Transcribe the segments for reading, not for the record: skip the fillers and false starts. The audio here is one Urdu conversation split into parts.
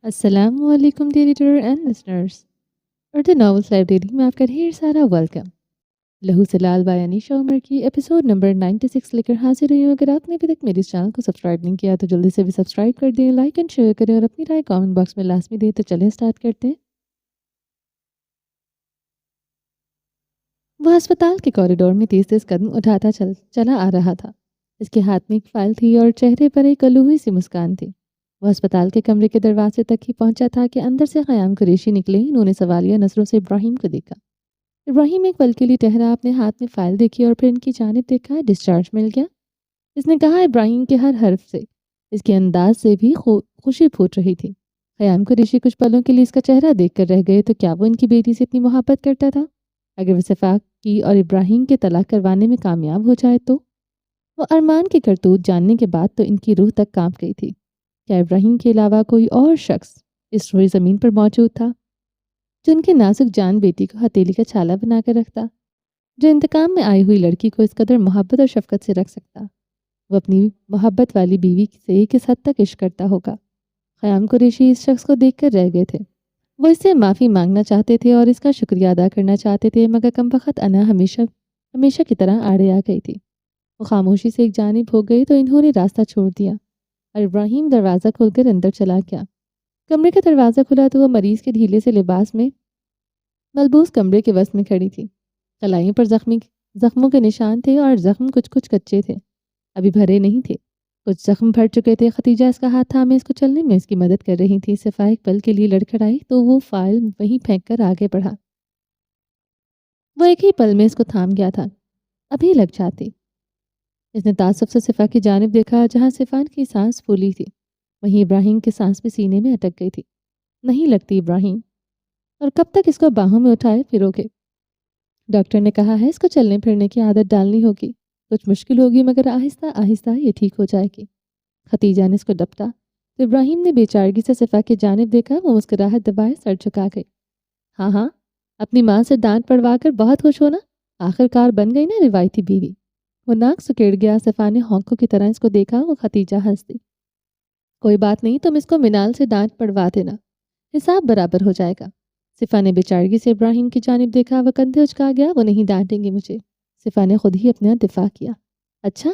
السلام علیکم dear reader and listeners, Urdu novels library میں آپ کا ڈھیر سارا ویلکم۔ لہو سے لال بایانی شو عمر کی ایپیسوڈ نمبر 96 لے کر حاضر ہوئی ہوں۔ اگر آپ نے ابھی تک میرے اس چینل کو سبسکرائب نہیں کیا تو جلدی سے بھی سبسکرائب کر دیں، لائک اینڈ شیئر کریں اور اپنی رائے کامنٹ باکس میں لازمی دیں۔ تو چلیں سٹارٹ کرتے ہیں۔ وہ ہسپتال کے کوریڈور میں تیز تیز قدم اٹھاتا چلا آ رہا تھا۔ اس کے ہاتھ میں ایک فائل تھی اور چہرے پر ایک الوہی سی مسکان تھی۔ وہ ہسپتال کے کمرے کے دروازے تک ہی پہنچا تھا کہ اندر سے قیام قریشی نکلے۔ انہوں نے سوالیہ نظروں سے ابراہیم کو دیکھا۔ ابراہیم ایک پل کے لیے ٹہرا، اپنے ہاتھ میں فائل دیکھی اور پھر ان کی جانب دیکھا۔ ڈسچارج مل گیا، اس نے کہا۔ ابراہیم کے ہر حرف سے، اس کے انداز سے بھی خوشی پھوٹ رہی تھی۔ قیام قریشی کچھ پلوں کے لیے اس کا چہرہ دیکھ کر رہ گئے۔ تو کیا وہ ان کی بیٹی سے اتنی محبت کرتا تھا؟ اگر وہ صفا کی اور ابراہیم کے طلاق کروانے میں کامیاب ہو جائے تو؟ وہ ارمان کی کرتوت جاننے کے بعد تو ان کی روح تک کانپ گئی تھی۔ کیا ابراہیم کے علاوہ کوئی اور شخص اس روئے زمین پر موجود تھا جو ان کے نازک جان بیٹی کو ہتھیلی کا چھالا بنا کر رکھتا، جو انتقام میں آئی ہوئی لڑکی کو اس قدر محبت اور شفقت سے رکھ سکتا؟ وہ اپنی محبت والی بیوی سے کس حد تک عشق کرتا ہوگا؟ قیام قریشی اس شخص کو دیکھ کر رہ گئے تھے۔ وہ اس سے معافی مانگنا چاہتے تھے اور اس کا شکریہ ادا کرنا چاہتے تھے، مگر کمبخت انا ہمیشہ کی طرح آڑے آ گئی تھی۔ وہ خاموشی سے ایک جانب ہو گئی تو انہوں نے راستہ چھوڑ دیا اور ابراہیم دروازہ کھول کر اندر چلا گیا۔ کمرے کا دروازہ کھلا تو وہ مریض کے ڈھیلے سے لباس میں ملبوس کمرے کے وسط میں کھڑی تھی۔ کلائیوں پر زخموں کے نشان تھے اور زخم کچھ کچے تھے، ابھی بھرے نہیں تھے۔ کچھ زخم بھر چکے تھے۔ ختیجہ اس کا ہاتھ تھامے اس کو چلنے میں اس کی مدد کر رہی تھی۔ صفا ایک پل کے لیے لڑکھڑائی تو وہ فائل وہیں پھینک کر آگے بڑھا۔ وہ ایک ہی پل میں اس کو تھام گیا تھا، ابھی لگ جاتی۔ اس نے تعصب سے صفا کی جانب دیکھا۔ جہاں صفا کی سانس پھولی تھی وہیں ابراہیم کی سانس بھی سینے میں اٹک گئی تھی۔ نہیں لگتی ابراہیم، اور کب تک اس کو باہوں میں اٹھائے پھرو گے؟ ڈاکٹر نے کہا ہے اس کو چلنے پھرنے کی عادت ڈالنی ہوگی۔ کچھ مشکل ہوگی مگر آہستہ آہستہ یہ ٹھیک ہو جائے گی۔ ختیجہ نے اس کو ڈپٹا تو ابراہیم نے بے چارگی سے صفا کی جانب دیکھا۔ وہ مسکراہٹ دبائے سر جھکا گئی۔ ہاں، اپنی ماں سے ڈانٹ پڑوا کر بہت خوش ہونا، آخر کار بن گئی نا روایتی بیوی۔ وہ ناک سکیڑ گیا۔ صفا نے ہونکوں کی طرح اس کو دیکھا۔ وہ ختیجہ ہنس دی۔ کوئی بات نہیں، تم اس کو منال سے ڈانٹ پڑوا دینا، حساب برابر ہو جائے گا۔ صفا نے بے چارگی سے ابراہیم کی جانب دیکھا۔ وہ کندھے اچکا گیا۔ وہ نہیں ڈانٹیں گے مجھے۔ صفا نے خود ہی اپنا دفاع کیا۔ اچھا،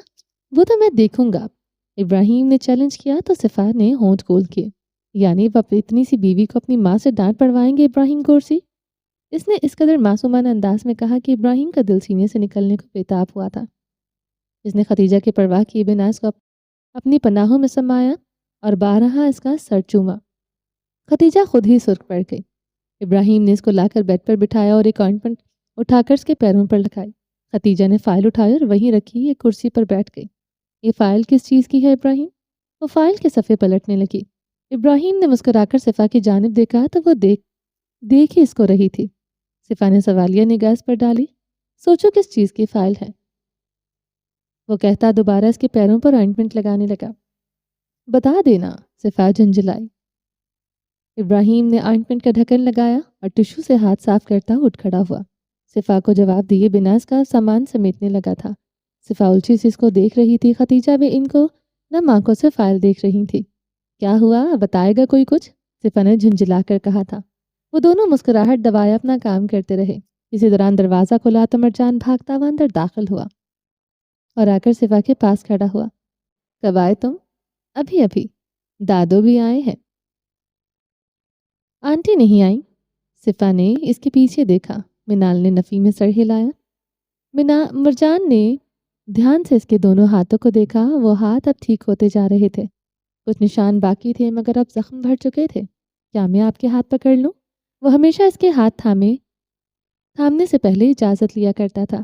وہ تو میں دیکھوں گا۔ ابراہیم نے چیلنج کیا تو صفا نے ہونٹ گول کیے۔ یعنی وہ اتنی سی بیوی کو اپنی ماں سے ڈانٹ پڑوائیں گے ابراہیم گورسی؟ اس نے اس قدر معصومانہ انداز میں کہا کہ ابراہیم کا دل سینے سے نکلنے کو بے تاب ہوا تھا۔ اس نے ختیجہ کی پرواہ کیے بنا اس کو اپنی پناہوں میں سمایا اور بارہا اس کا سر چوما۔ ختیجہ خود ہی سرخ پڑ گئی۔ ابراہیم نے اس کو لا کر بیڈ پر بٹھایا اور ایک آئنٹمنٹ اٹھا کر اس کے پیروں پر لگائی۔ ختیجہ نے فائل اٹھائی اور وہیں رکھی ایک کرسی پر بیٹھ گئی۔ یہ فائل کس چیز کی ہے ابراہیم؟ وہ فائل کے صفحے پلٹنے لگی۔ ابراہیم نے مسکرا کر صفا کی جانب دیکھا تو وہ دیکھ ہی اس کو رہی تھی۔ صفا نے سوالیہ نگاہ اس پر ڈالی۔ سوچو کس چیز کی فائل ہے؟ وہ کہتا دوبارہ اس کے پیروں پر آئنٹمنٹ لگانے لگا۔ بتا دینا، صفا جھنجھلائی۔ ابراہیم نے آئنٹمنٹ کا ڈھکن لگایا اور ٹشو سے ہاتھ صاف کرتا اٹھ کھڑا ہوا۔ صفا کو جواب دیے بنا اس کا سامان سمیٹنے لگا تھا۔ صفا الجھی سے اس کو دیکھ رہی تھی۔ ختیجہ بھی ان کو نم آنکھوں سے فائل دیکھ رہی تھی۔ کیا ہوا، بتائے گا کوئی کچھ؟ صفا نے جھنجھلا کر کہا تھا۔ وہ دونوں مسکراہٹ دبائے اپنا کام کرتے رہے۔ اسی دوران دروازہ کھلا تو مرجان بھاگتا ہوا اندر داخل ہوا اور آ کر صفا کے پاس کھڑا ہوا۔ کب آئے تم؟ ابھی دادو بھی آئے ہیں۔ آنٹی نہیں آئیں؟ صفا نے اس کے پیچھے دیکھا۔ منال نے نفی میں سر ہلایا۔ مرجان نے دھیان سے اس کے دونوں ہاتھوں کو دیکھا۔ وہ ہاتھ اب ٹھیک ہوتے جا رہے تھے۔ کچھ نشان باقی تھے مگر اب زخم بھر چکے تھے۔ کیا میں آپ کے ہاتھ پکڑ لوں؟ وہ ہمیشہ اس کے ہاتھ تھامنے سے پہلے اجازت لیا کرتا تھا۔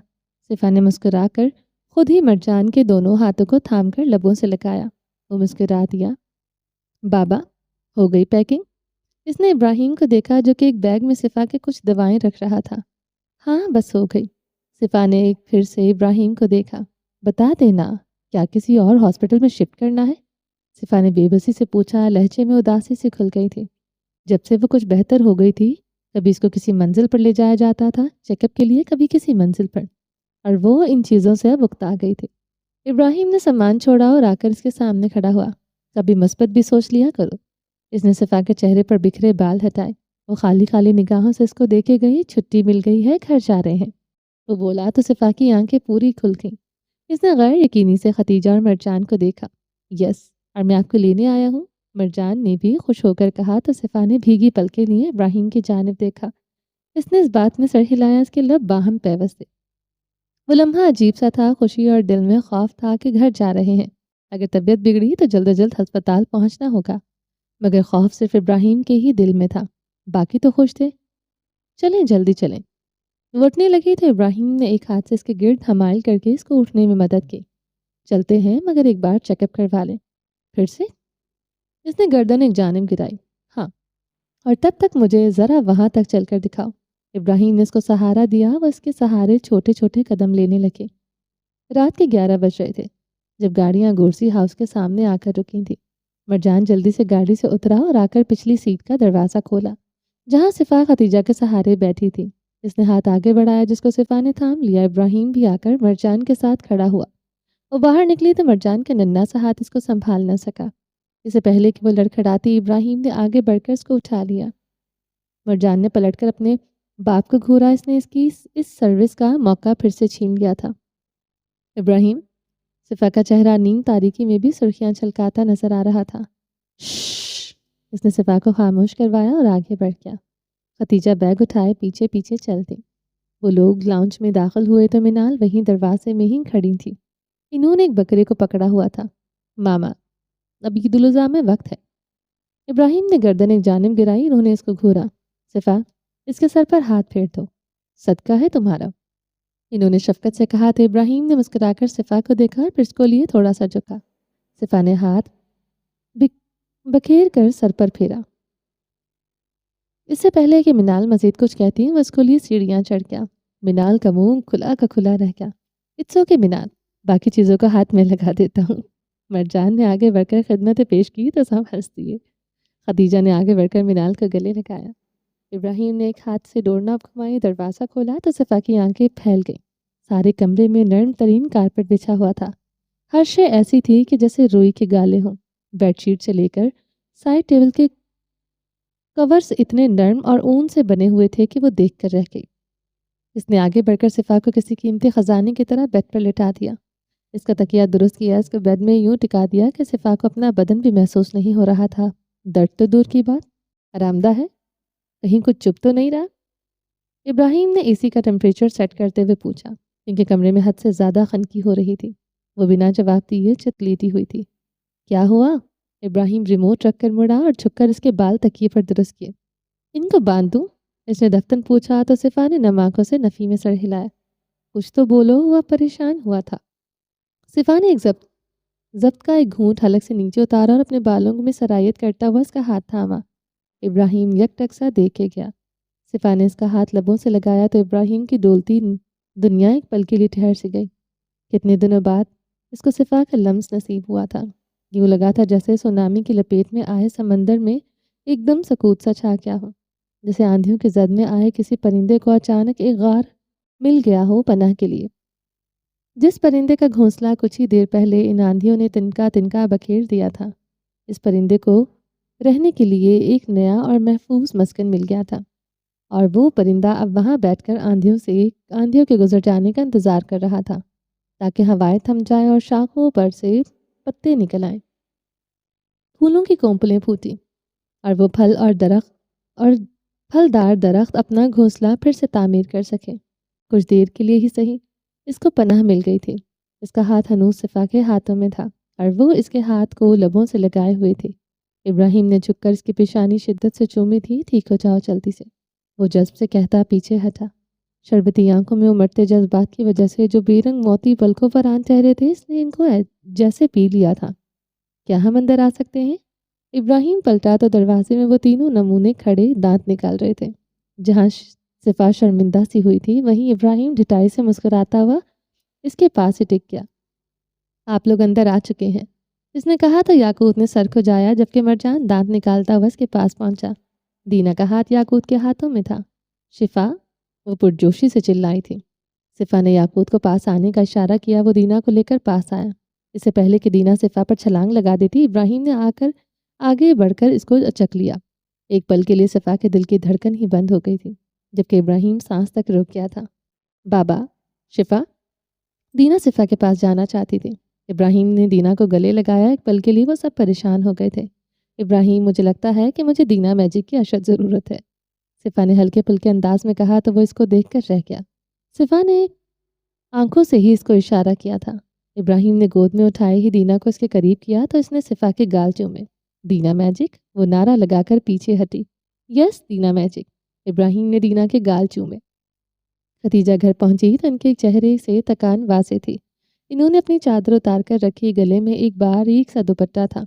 صفا نے مسکرا کر خود ہی مرجان کے دونوں ہاتھوں کو تھام کر لبوں سے لگایا۔ وہ مسکرا دیا۔ بابا، ہو گئی پیکنگ؟ اس نے ابراہیم کو دیکھا جو کہ ایک بیگ میں صفا کے کچھ دوائیں رکھ رہا تھا۔ ہاں بس ہو گئی۔ صفا نے ایک پھر سے ابراہیم کو دیکھا۔ بتا دینا، کیا کسی اور ہاسپٹل میں شفٹ کرنا ہے؟ صفا نے بے بسی سے پوچھا۔ لہجے میں اداسی سے کھل گئی تھی۔ جب سے وہ کچھ بہتر ہو گئی تھی، کبھی اس کو کسی منزل پر لے جایا جاتا تھا چیک اپ کے لیے، کبھی کسی منزل پر، اور وہ ان چیزوں سے اب اکتا گئی تھی۔ ابراہیم نے سامان چھوڑا اور آ کر اس کے سامنے کھڑا ہوا۔ کبھی مثبت بھی سوچ لیا کرو۔ اس نے صفا کے چہرے پر بکھرے بال ہٹائے۔ وہ خالی خالی نگاہوں سے اس کو دیکھے گئی۔ چھٹی مل گئی ہے، گھر جا رہے ہیں، وہ بولا تو صفا کی آنکھیں پوری کھل گئیں۔ اس نے غیر یقینی سے ختیجہ اور مرجان کو دیکھا۔ یس، اور میں آپ کو لینے آیا ہوں، مرجان نے بھی خوش ہو کر کہا تو صفا نے بھیگی پلکیں لیے ابراہیم کی جانب دیکھا۔ اس نے اس بات میں سر ہلایا، اس کے لب باہم پیوست تھے۔ وہ لمحہ عجیب سا تھا، خوشی اور دل میں خوف تھا کہ گھر جا رہے ہیں، اگر طبیعت بگڑی تو جلد از جلد ہسپتال پہنچنا ہوگا، مگر خوف صرف ابراہیم کے ہی دل میں تھا، باقی تو خوش تھے۔ چلیں جلدی چلیں۔ وہ اٹھنے لگی تو ابراہیم نے ایک ہاتھ سے اس کے گرد حمائل کر کے اس کو اٹھنے میں مدد کی۔ چلتے ہیں، مگر ایک بار چیک اپ کروا لیں۔ پھر سے؟ اس نے گردن ایک جانب گرائی۔ ہاں، اور تب تک مجھے ذرا وہاں تک چل کر دکھاؤ۔ ابراہیم نے اس کو سہارا دیا، وہ اس کے سہارے چھوٹے چھوٹے قدم لینے لگے۔ رات کے 11 بج رہے تھے جب گاڑیاں گورسی ہاؤس کے سامنے آ کر رکی تھیں۔ مرجان جلدی سے گاڑی سے اترا اور آ کر پچھلی سیٹ کا دروازہ کھولا جہاں صفا ختیجہ کے سہارے بیٹھی تھی۔ اس نے ہاتھ آگے بڑھایا جس کو صفا نے تھام لیا۔ ابراہیم بھی آ کر مرجان کے ساتھ کھڑا ہوا۔ وہ باہر نکلی تو مرجان کا ننھا سا ہاتھ اس کو سنبھال نہ سکا۔ اسے پہلے کہ وہ لڑکھڑاتی، ابراہیم نے آگے بڑھ کر اس کو اٹھا لیا۔ مرجان نے پلٹ کر اپنے باپ کو گھورا۔ اس نے اس کی اس سروس کا موقع پھر سے چھین لیا تھا۔ ابراہیم، صفا کا چہرہ نیم تاریکی میں بھی سرخیاں چھلکاتا نظر آ رہا تھا۔ شش! اس نے صفا کو خاموش کروایا اور آگے بڑھ گیا۔ ختیجہ بیگ اٹھائے پیچھے پیچھے چل دی۔ وہ لوگ لاؤنج میں داخل ہوئے تو منال وہیں دروازے میں ہی کھڑی تھی۔ انہوں نے ایک بکرے کو پکڑا ہوا تھا۔ ماما، اب عید الاضحیٰ میں وقت ہے۔ ابراہیم نے گردن ایک جانب گرائی۔ انہوں نے اس کو گھورا۔ صفا، اس کے سر پر ہاتھ پھیر دو، صدقہ ہے تمہارا، انہوں نے شفقت سے کہا تو ابراہیم نے مسکرا کر صفا کو دیکھا اور پھر اس کو لیے تھوڑا سا جھکا۔ صفا نے ہاتھ بکھیر کر سر پر پھیرا۔ اس سے پہلے کہ منال مزید کچھ کہتی وہ اس کو لیے سیڑھیاں چڑھ گیا۔ منال کا منہ کھلا کا کھلا رہ گیا۔ اٹس اوکے منال، باقی چیزوں کا ہاتھ میں لگا دیتا ہوں۔ مرجان نے آگے بڑھ کر خدمت پیش کی تو سب ہنس دیے۔ ختیجہ نے آگے بڑھ کر منال کو گلے لگایا۔ ابراہیم نے ایک ہاتھ سے ڈور ناپ گھمائی، دروازہ کھولا تو صفا کی آنکھیں پھیل گئیں۔ سارے کمرے میں نرم ترین کارپٹ بچھا ہوا تھا۔ ہر شے ایسی تھی کہ جیسے روئی کے گالے ہوں۔ بیڈ شیٹ سے لے کر سائڈ ٹیبل کے کورز اتنے نرم اور اون سے بنے ہوئے تھے کہ وہ دیکھ کر رہ گئی۔ اس نے آگے بڑھ کر صفا کو کسی قیمتی خزانے کی طرح بیڈ پر لٹا دیا۔ اس کا تکیہ درست کیا، اس کو بیڈ میں یوں ٹکا دیا کہ صفا کو اپنا بدن بھی محسوس نہیں ہو رہا تھا۔ درد تو دور کی بات، آرام دہ ہے، کہیں کچھ چپ تو نہیں رہا؟ ابراہیم نے اے سی کا ٹمپریچر سیٹ کرتے ہوئے پوچھا، کیونکہ کمرے میں حد سے زیادہ خنکی ہو رہی تھی۔ وہ بنا جواب دیے چت لیٹی ہوئی تھی۔ کیا ہوا؟ ابراہیم ریموٹ رکھ کر مڑا اور جھک کر اس کے بال تکیے پر درست کیے۔ ان کو باندھ دوں؟ اس نے دفتن پوچھا تو صفا نے نم آنکھوں سے نفی میں سر ہلایا۔ کچھ تو بولو، وہ پریشان ہوا تھا۔ صفا نے ایک ضبط کا ایک گھونٹ حلق سے نیچے اتارا اور اپنے بالوں میں سرایت کرتا ہوا اس کا ہاتھ تھاما۔ ابراہیم یک ٹک سا دیکھے گیا۔ صفا نے اس کا ہاتھ لبوں سے لگایا تو ابراہیم کی ڈولتی دنیا ایک پل کے لیے ٹھہر سی گئی۔ کتنے دنوں بعد اس کو صفا کا لمس نصیب ہوا تھا۔ یوں لگا تھا جیسے سونامی کی لپیٹ میں آئے سمندر میں ایک دم سکوت سا چھا گیا ہو، جیسے آندھیوں کی زد میں آئے کسی پرندے کو اچانک ایک غار مل گیا ہو پناہ کے لیے۔ جس پرندے کا گھونسلہ کچھ ہی دیر پہلے ان آندھیوں نے تنکا تنکا بکھیر دیا تھا، اس پرندے کو رہنے کے لیے ایک نیا اور محفوظ مسکن مل گیا تھا، اور وہ پرندہ اب وہاں بیٹھ کر آندھیوں کے گزر جانے کا انتظار کر رہا تھا تاکہ ہوائیں تھم جائیں اور شاخوں پر سے پتے نکل آئیں، پھولوں کی کونپلیں پھوٹی، اور وہ پھلدار درخت اپنا گھونسلہ پھر سے تعمیر کر سکے۔ کچھ دیر کے لیے ہی صحیح، اس کو پناہ مل گئی تھی۔ اس کا ہاتھ ہنوز صفا کے ہاتھوں میں تھا اور وہ اس کے ہاتھ کو لبوں سے لگائے ہوئے تھی۔ ابراہیم نے جھک کر اس کی پیشانی شدت سے چومی تھی۔ ٹھیک ہو جاؤ جلدی سے، وہ جذب سے کہتا پیچھے ہٹا۔ شربتی آنکھوں میں امڑتے جذبات کی وجہ سے جو بے رنگ موتی پلکوں پر آن ٹھہرے تھے، اس نے ان کو جیسے پی لیا تھا۔ کیا ہم اندر آ سکتے ہیں؟ ابراہیم پلٹا تو دروازے میں وہ تینوں نمونے کھڑے دانت نکال رہے تھے۔ جہاں صفا شرمندہ سی ہوئی تھی، وہیں ابراہیم ڈھٹائی سے مسکراتا ہوا اس کے پاس ہی ٹک گیا۔ آپ لوگ اندر آ چکے ہیں، اس نے کہا تو یاقوت نے سر کھجایا، جبکہ مرجان دانت نکالتا ہوا اس کے پاس پہنچا۔ دینا کا ہاتھ یاقوت کے ہاتھوں میں تھا۔ شفا، وہ پرجوشی سے چلائی تھی۔ صفا نے یاقوت کو پاس آنے کا اشارہ کیا۔ وہ دینا کو لے کر پاس آیا۔ اس سے پہلے کہ دینا صفا پر چھلانگ لگا دیتی، ابراہیم نے آگے بڑھ کر اس کو اچک لیا۔ ایک پل کے لیے صفا کے دل کی دھڑکن ہی بند ہو گئی تھی، جبکہ ابراہیم سانس تک رک گیا تھا۔ بابا، شفا؟ دینا صفا کے پاس جانا چاہتی تھی۔ ابراہیم نے دینا کو گلے لگایا۔ ایک پل کے لیے وہ سب پریشان ہو گئے تھے۔ ابراہیم، مجھے لگتا ہے کہ مجھے دینا میجک کی اشد ضرورت ہے، صفا نے ہلکے پھلکے انداز میں کہا تو وہ اس کو دیکھ کر رہ گیا۔ صفا نے آنکھوں سے ہی اس کو اشارہ کیا تھا۔ ابراہیم نے گود میں اٹھائے ہی دینا کو اس کے قریب کیا تو اس نے صفا کے گال چومے۔ دینا میجک؟ وہ نعرہ لگا کر پیچھے ہٹی۔ یس، دینا میجک۔ ابراہیم نے دینا کے گال چومے۔ ختیجہ گھر پہنچی تو ان کے چہرے سے تکان واضح تھی۔ انہوں نے اپنی چادر اتار کر رکھی، گلے میں ایک باریک سا دوپٹہ تھا۔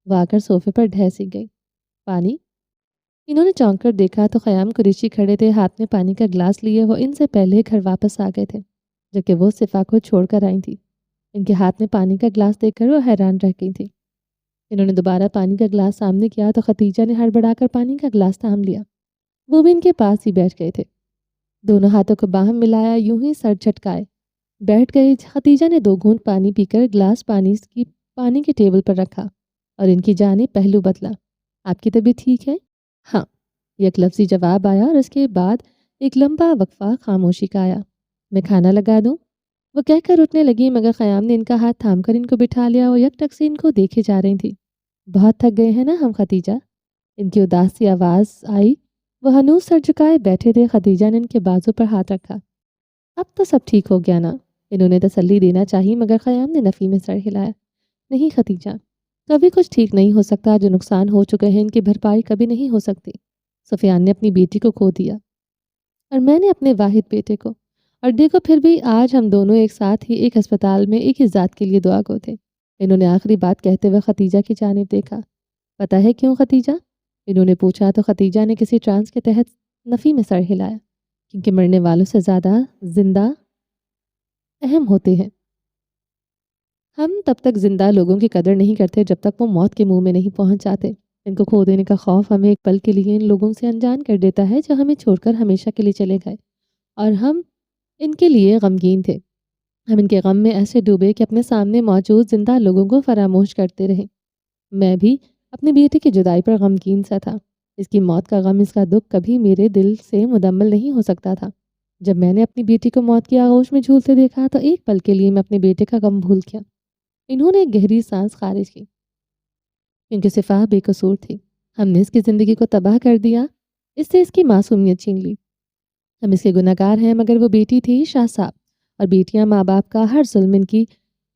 وہ آ کر صوفے پر ڈھہ گئی۔ پانی؟ انہوں نے چونک کر دیکھا تو خیام قریشی کھڑے تھے، ہاتھ میں پانی کا گلاس لیے۔ وہ ان سے پہلے گھر واپس آ گئے تھے، جبکہ وہ صفا کو چھوڑ کر آئی تھی۔ ان کے ہاتھ میں پانی کا گلاس دیکھ کر وہ حیران رہ گئی تھی۔ انہوں نے دوبارہ پانی کا گلاس سامنے کیا تو ختیجہ نے ہڑبڑا کر پانی کا گلاس تھام لیا۔ وہ بھی ان کے پاس ہی بیٹھ گئے تھے، دونوں ہاتھوں کو باہم ملایا، یوں ہی سر جھٹکائے بیٹھ گئے۔ ختیجہ نے 2 گھونٹ پانی پی کر گلاس پانی کے ٹیبل پر رکھا اور ان کی جانب پہلو بدلا۔ آپ کی طبیعت ٹھیک ہے؟ ہاں، یک لفظی جواب آیا اور اس کے بعد ایک لمبا وقفہ خاموشی کا آیا۔ میں کھانا لگا دوں؟ وہ کہہ کر اٹھنے لگی، مگر خیام نے ان کا ہاتھ تھام کر ان کو بٹھا لیا۔ وہ یک ٹک سے ان کو دیکھے جا رہی تھی۔ بہت تھک گئے ہیں نا ہم ختیجہ؟ ان کی اداس سی آواز آئی۔ وہ ہنوز سر جھکائے بیٹھے تھے۔ ختیجہ نے ان کے بازو پر ہاتھ رکھا۔ اب تو سب ٹھیک ہو گیا نا؟ انہوں نے تسلی دینا چاہی، مگر خیام نے نفی میں سر ہلایا۔ نہیں ختیجہ، کبھی کچھ ٹھیک نہیں ہو سکتا۔ جو نقصان ہو چکے ہیں ان کی بھرپائی کبھی نہیں ہو سکتی۔ سفیان نے اپنی بیٹی کو کھو دیا اور میں نے اپنے واحد بیٹے کو، اور دیکھو پھر بھی آج ہم دونوں ایک ساتھ ہی ایک ہسپتال میں ایک ہی ذات کے لیے دعا گو تھے۔ انہوں نے آخری بات کہتے ہوئے ختیجہ کی جانب دیکھا۔ پتہ ہے کیوں ختیجہ؟ انہوں نے پوچھا تو ختیجہ نے کسی ٹرانس کے تحت نفی میں سر ہلایا۔ کیونکہ مرنے والوں سے زیادہ زندہ اہم ہوتے ہیں۔ ہم تب تک زندہ لوگوں کی قدر نہیں کرتے جب تک وہ موت کے منہ میں نہیں پہنچ جاتے۔ ان کو کھو دینے کا خوف ہمیں ایک پل کے لیے ان لوگوں سے انجان کر دیتا ہے جو ہمیں چھوڑ کر ہمیشہ کے لیے چلے گئے، اور ہم ان کے لیے غمگین تھے۔ ہم ان کے غم میں ایسے ڈوبے کہ اپنے سامنے موجود زندہ لوگوں کو فراموش کرتے رہے۔ میں بھی اپنے بیٹے کی جدائی پر غمگین سا تھا۔ اس کی موت کا غم، اس کا دکھ کبھی میرے دل سے مدمل نہیں ہو سکتا تھا۔ جب میں نے اپنی بیٹی کو موت کی آغوش میں جھولتے دیکھا تو ایک پل کے لیے میں اپنے بیٹے کا غم بھول گیا۔ انہوں نے ایک گہری سانس خارج کی، کیونکہ صفا بے قصور تھی۔ ہم نے اس کی زندگی کو تباہ کر دیا، اس سے اس کی معصومیت چھین لی۔ ہم اس کے گناہگار ہیں، مگر وہ بیٹی تھی شاہ صاحب، اور بیٹیاں ماں باپ کا ہر ظلم، ان کی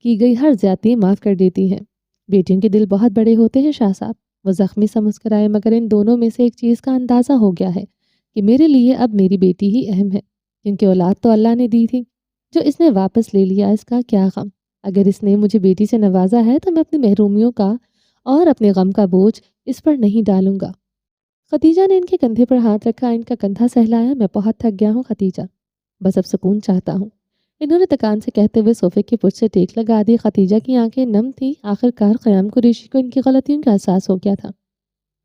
گئی ہر زیادتی معاف کر دیتی ہیں۔ بیٹیوں کے دل بہت بڑے ہوتے ہیں شاہ صاحب۔ وہ زخمی سا مسکرائے، مگر ان دونوں میں سے ایک چیز کا اندازہ ہو گیا ہے کہ میرے لیے اب میری بیٹی ہی اہم ہے، کیونکہ اولاد تو اللہ نے دی تھی، جو اس نے واپس لے لیا اس کا کیا غم۔ اگر اس نے مجھے بیٹی سے نوازا ہے تو میں اپنی محرومیوں کا اور اپنے غم کا بوجھ اس پر نہیں ڈالوں گا۔ ختیجہ نے ان کے کندھے پر ہاتھ رکھا، ان کا کندھا سہلایا۔ میں بہت تھک گیا ہوں ختیجہ، بس اب سکون چاہتا ہوں، انہوں نے تکان سے کہتے ہوئے صوفے کی پشت سے ٹیک لگا دی۔ ختیجہ کی آنکھیں نم تھیں۔ آخر کار خیام قریشی کو ان کی غلطیوں کا احساس ہو گیا تھا،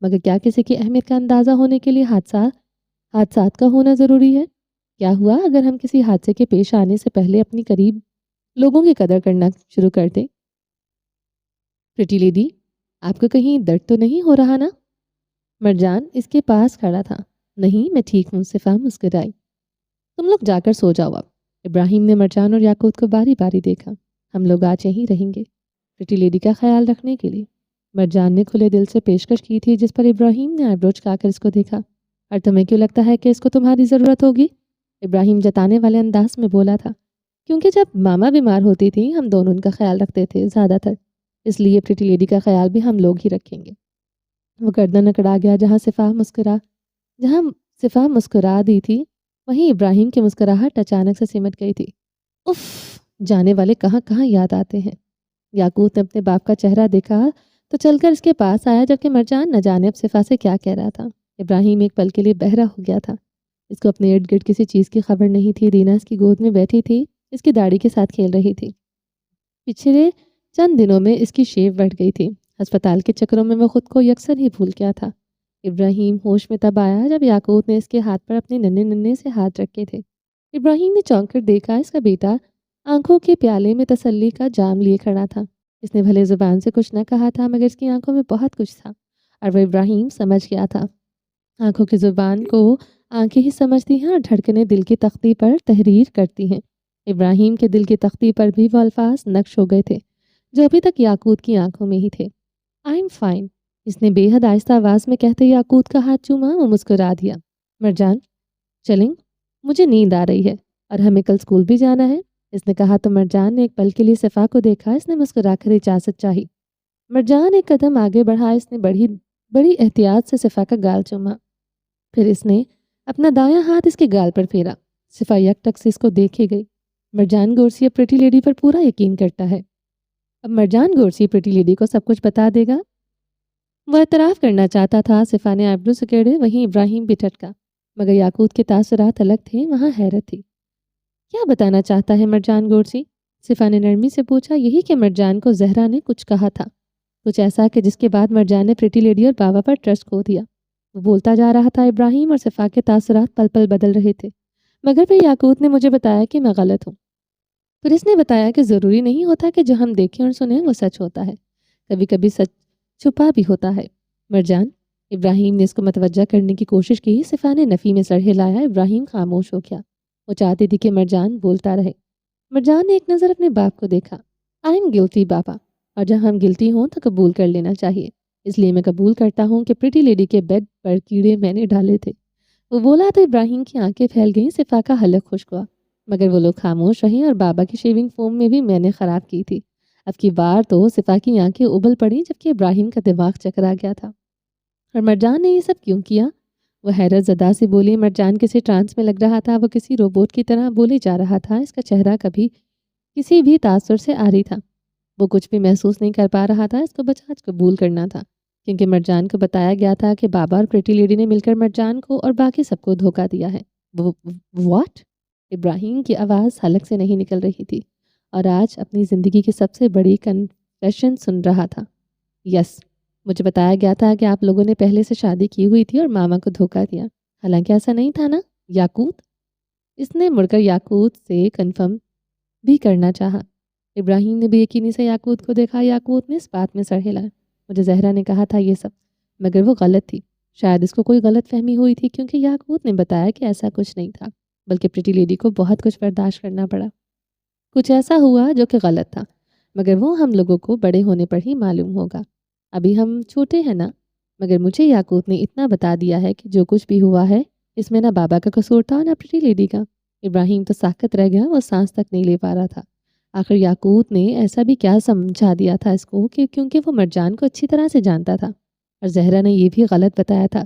مگر کیا کسی کی اہمیت کا اندازہ ہونے کے لیے حادثات کا ہونا ضروری ہے؟ کیا ہوا اگر ہم کسی حادثے کے پیش آنے سے پہلے اپنی قریب لوگوں کی قدر کرنا شروع کر دیں؟ پریٹی لیڈی، آپ کو کہیں درد تو نہیں ہو رہا نا؟ مرجان اس کے پاس کھڑا تھا۔ نہیں، میں ٹھیک ہوں، صفا مسکرائی۔ تم لوگ جا کر سو جاؤ اب۔ ابراہیم نے مرجان اور یاقوت کو باری باری دیکھا۔ ہم لوگ آج یہیں رہیں گے، پریٹی لیڈی کا خیال رکھنے کے لیے۔ مرجان نے کھلے دل سے پیشکش کی تھی، جس پر ابراہیم نے آئیبرو چکا کر اس کو دیکھا۔ اور تمہیں کیوں لگتا ہے کہ اس کو تمہاری ضرورت ہوگی؟ ابراہیم جتانے والے انداز میں بولا تھا۔ کیونکہ جب ماما بیمار ہوتی تھی ہم دونوں ان کا خیال رکھتے تھے زیادہ تر، اس لیے پریٹی لیڈی کا خیال بھی ہم لوگ ہی رکھیں گے۔ وہ گردن اکڑا گیا۔ جہاں صفا مسکرا دی تھی، وہیں ابراہیم کی مسکراہٹ اچانک سے سمٹ گئی تھی۔ اف، جانے والے کہاں کہاں یاد آتے ہیں۔ یاقوت نے اپنے باپ کا چہرہ دیکھا تو چل کر اس کے پاس آیا، جبکہ مرجان نہ جانے اب صفا سے کیا کہہ رہا تھا۔ ابراہیم ایک پل کے لیے بہرا ہو گیا تھا۔ اس کو اپنے ارد گرد کسی چیز کی خبر نہیں تھی۔ دینا اس کی گود میں بیٹھی تھی، اس کی داڑھی کے ساتھ کھیل رہی تھی۔ پچھلے چند دنوں میں اس کی شیو بڑھ گئی تھی۔ ہسپتال کے چکروں میں وہ خود کو یکسر ہی بھول گیا تھا۔ ابراہیم ہوش میں تب آیا جب یاقوت نے اس کے ہاتھ پر اپنے ننھے ننھے سے ہاتھ رکھے تھے۔ ابراہیم نے چونک کر دیکھا، اس کا بیٹا آنکھوں کے پیالے میں تسلی کا جام لیے کھڑا تھا۔ اس نے بھلے زبان سے کچھ نہ کہا تھا، مگر اس کی آنکھوں میں بہت کچھ تھا، اور وہ ابراہیم سمجھ گیا تھا۔ آنکھوں کی زبان کو آنکھیں ہی سمجھتی ہیں اور دھڑکنیں دل کی تختی پر تحریر کرتی ہیں۔ ابراہیم کے دل کی تختی پر بھی وہ الفاظ نقش ہو گئے تھے جو ابھی تک یاقوت کی آنکھوں میں ہی تھے۔ آئی ایم فائن، اس نے بے حد آہستہ آواز میں کہتے یاقوت کا ہاتھ چوما۔ وہ مسکرا دیا۔ مرجان چلیں، مجھے نیند آ رہی ہے اور ہمیں کل اسکول بھی جانا ہے، اس نے کہا تو مرجان نے ایک پل کے لیے صفا کو دیکھا۔ اس نے مسکرا کر اجازت چاہی۔ مرجان ایک قدم آگے بڑھا۔ اس نے بڑی احتیاط سے صفا کا گال چوما، پھر اس نے اپنا دایاں ہاتھ اس کے گال پر پھیرا۔ صفا یک ٹک سے اس کو دیکھے گئی۔ مرجان گورسی اب پریٹی لیڈی پر پورا یقین کرتا ہے۔ اب مرجان گورسی پریٹی لیڈی کو سب کچھ بتا دے گا۔ وہ اعتراف کرنا چاہتا تھا۔ صفا نے آئبرو سکیڑے، وہیں ابراہیم بھی ٹھٹکا، مگر یاقوت کے تاثرات الگ تھے، وہاں حیرت تھی۔ کیا بتانا چاہتا ہے مرجان گورسی؟ صفا نے نرمی سے پوچھا۔ یہی کہ مرجان کو زہرا نے کچھ کہا تھا، کچھ ایسا کہ جس کے بعد مرجان نے پریٹی لیڈی اور بابا پر ٹرسٹ کھو دیا۔ وہ بولتا جا رہا تھا، ابراہیم اور صفا کے تاثرات پل پل بدل رہے تھے، مگر پھر یاقوت نے مجھے بتایا کہ میں غلط ہوں۔ پھر اس نے بتایا کہ ضروری نہیں ہوتا کہ جو ہم دیکھیں اور سنیں وہ سچ ہوتا ہے، کبھی کبھی سچ چھپا بھی ہوتا ہے۔ مرجان، ابراہیم نے اس کو متوجہ کرنے کی کوشش کی۔ صفا نے نفی میں سر ہلایا۔ ابراہیم خاموش ہو گیا۔ وہ چاہتی تھی کہ مرجان بولتا رہے۔ مرجان نے ایک نظر اپنے باپ کو دیکھا۔ آئی ایم گلٹی بابا، اور جب ہم گلٹی ہوں تو قبول کر لینا چاہیے، اس لیے میں قبول کرتا ہوں کہ پریٹی لیڈی کے بیڈ پر کیڑے میں نے ڈالے تھے۔ وہ بولا تو ابراہیم کی آنکھیں پھیل گئیں۔ صفا کا حلق خشک ہوا، مگر وہ لوگ خاموش رہے، اور بابا کی شیونگ فوم میں بھی میں نے خراب کی تھی۔ اب کی بار تو صفا کی آنکھیں ابل پڑیں، جبکہ ابراہیم کا دماغ چکرا گیا تھا۔ اور مرجان نے یہ سب کیوں کیا؟ وہ حیرت زدہ سے بولی۔ مرجان کسی ٹرانس میں لگ رہا تھا، وہ کسی روبوٹ کی طرح بولے جا رہا تھا۔ اس کا چہرہ کبھی کسی بھی تاثر سے عاری تھا، وہ کچھ بھی محسوس نہیں کر پا رہا تھا۔ اس کو بس آج قبول کرنا تھا، کیونکہ مرجان کو بتایا گیا تھا کہ بابا اور پریٹی لیڈی نے مل کر مرجان کو اور باقی سب کو دھوکہ دیا ہے۔ واٹ؟ ابراہیم کی آواز حلق سے نہیں نکل رہی تھی، اور آج اپنی زندگی کی سب سے بڑی کنفیشن سن رہا تھا۔ یس، مجھے بتایا گیا تھا کہ آپ لوگوں نے پہلے سے شادی کی ہوئی تھی اور ماما کو دھوکہ دیا، حالانکہ ایسا نہیں تھا نا یاقوت؟ اس نے مڑ کر یاقوت سے کنفرم بھی کرنا چاہا۔ ابراہیم نے بے یقینی سے یاقوت کو دیکھا۔ یاقوت نے اس بات میں سر ہلایا۔ مجھے زہرا نے کہا تھا یہ سب، مگر وہ غلط تھی۔ شاید اس کو کوئی غلط فہمی ہوئی تھی، کیونکہ یاقوت نے بتایا کہ ایسا کچھ نہیں تھا، بلکہ پریٹی لیڈی کو بہت کچھ برداشت کرنا پڑا۔ کچھ ایسا ہوا جو کہ غلط تھا، مگر وہ ہم لوگوں کو بڑے ہونے پر ہی معلوم ہوگا، ابھی ہم چھوٹے ہیں نا۔ مگر مجھے یاقوت نے اتنا بتا دیا ہے کہ جو کچھ بھی ہوا ہے اس میں نہ بابا کا قصور تھا نہ پریٹی لیڈی کا۔ ابراہیم تو ساکت رہ گیا، وہ سانس تک نہیں لے پا رہا تھا۔ آخر یاقوت نے ایسا بھی کیا سمجھا دیا تھا اس کو کہ کیونکہ وہ مرجان کو اچھی طرح سے جانتا تھا، اور زہرا نے یہ بھی غلط بتایا تھا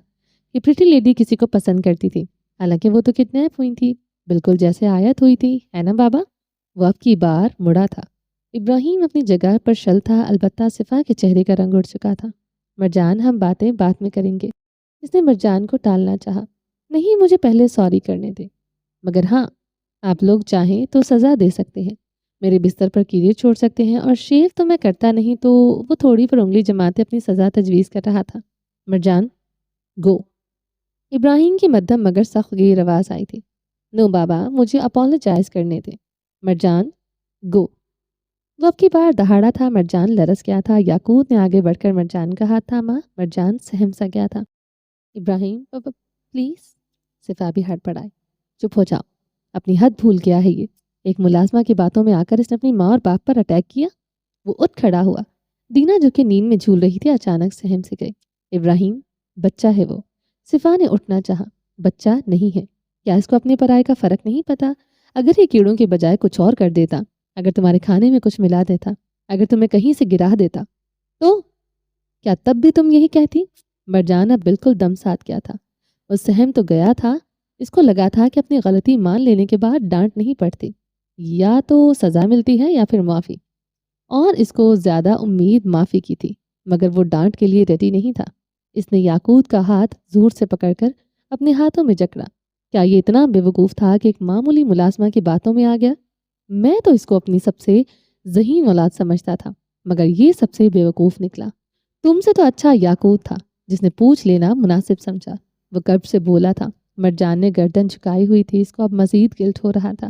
کہ پریٹی لیڈی کسی کو پسند کرتی تھی، حالانکہ وہ تو کڈنیپ ہوئی تھی، بالکل جیسے آیت ہوئی تھی، ہے نا بابا؟ وہ اب کی بار مڑا تھا۔ ابراہیم اپنی جگہ پر شل تھا، البتہ صفا کے چہرے کا رنگ اڑ چکا تھا۔ مرجان، ہم باتیں بعد میں کریں گے، اس نے مرجان کو ٹالنا چاہا۔ نہیں، مجھے پہلے سوری کرنے دے، مگر ہاں، آپ لوگ چاہیں تو سزا دے سکتے ہیں، میرے بستر پر کیڑے چھوڑ سکتے ہیں، اور شیو تو میں کرتا نہیں۔ تو وہ تھوڑی پر انگلی جماتے اپنی سزا تجویز کر رہا تھا۔ مرجان گو۔ ابراہیم کی مدھم مگر سخت غیر آواز آئی تھی۔ نو بابا، مجھے اپولوجائز کرنے دے۔ مرجان گو۔ وہ اب کی بار دہاڑا تھا۔ مرجان لرز گیا تھا۔ یاقوت نے آگے بڑھ کر مرجان کا ہاتھ تھاما۔ مرجان سہم سا گیا تھا۔ ابراہیم پلیز۔ صفا بھی ہڑبڑائی۔ چپ ہو جاؤ، اپنی حد بھول گیا ہے یہ۔ ایک ملازمہ کی باتوں میں آ کر اس نے اپنی ماں اور باپ پر اٹیک کیا۔ وہ اٹھ کھڑا ہوا۔ دینا جو کہ نیند میں جھول رہی تھی اچانک سہم سے گئی۔ ابراہیم، بچہ ہے وہ۔ صفا نے اٹھنا چاہا۔ بچہ نہیں ہے؟ کیا اس کو اپنے پرائے کا فرق نہیں پتا؟ اگر یہ کیڑوں کے بجائے کچھ اور کر دیتا، اگر تمہارے کھانے میں کچھ ملا دیتا، اگر تمہیں کہیں سے گرا دیتا تو کیا تب بھی تم یہی کہتی؟ مرجان اب بالکل دم ساتھ گیا تھا۔ وہ سہم تو گیا تھا، اس کو لگا تھا کہ اپنی غلطی مان لینے کے بعد ڈانٹ نہیں پڑتی، یا تو سزا ملتی ہے یا پھر معافی، اور اس کو زیادہ امید معافی کی تھی، مگر وہ ڈانٹ کے لیے ریڈی نہیں تھا۔ اس نے یاقوت کا ہاتھ زور سے پکڑ کر اپنے ہاتھوں میں جکڑا۔ کیا یہ اتنا بے وقوف تھا کہ ایک معمولی ملازمہ کی باتوں میں آ گیا؟ میں تو اس کو اپنی سب سے ذہین اولاد سمجھتا تھا، مگر یہ سب سے بے وقوف نکلا۔ تم سے تو اچھا یاقوت تھا جس نے پوچھ لینا مناسب سمجھا، وہ کرب سے بولا تھا۔ مرجان نے گردن جھکائی ہوئی تھی، اس کو اب مزید گلٹ ہو رہا تھا،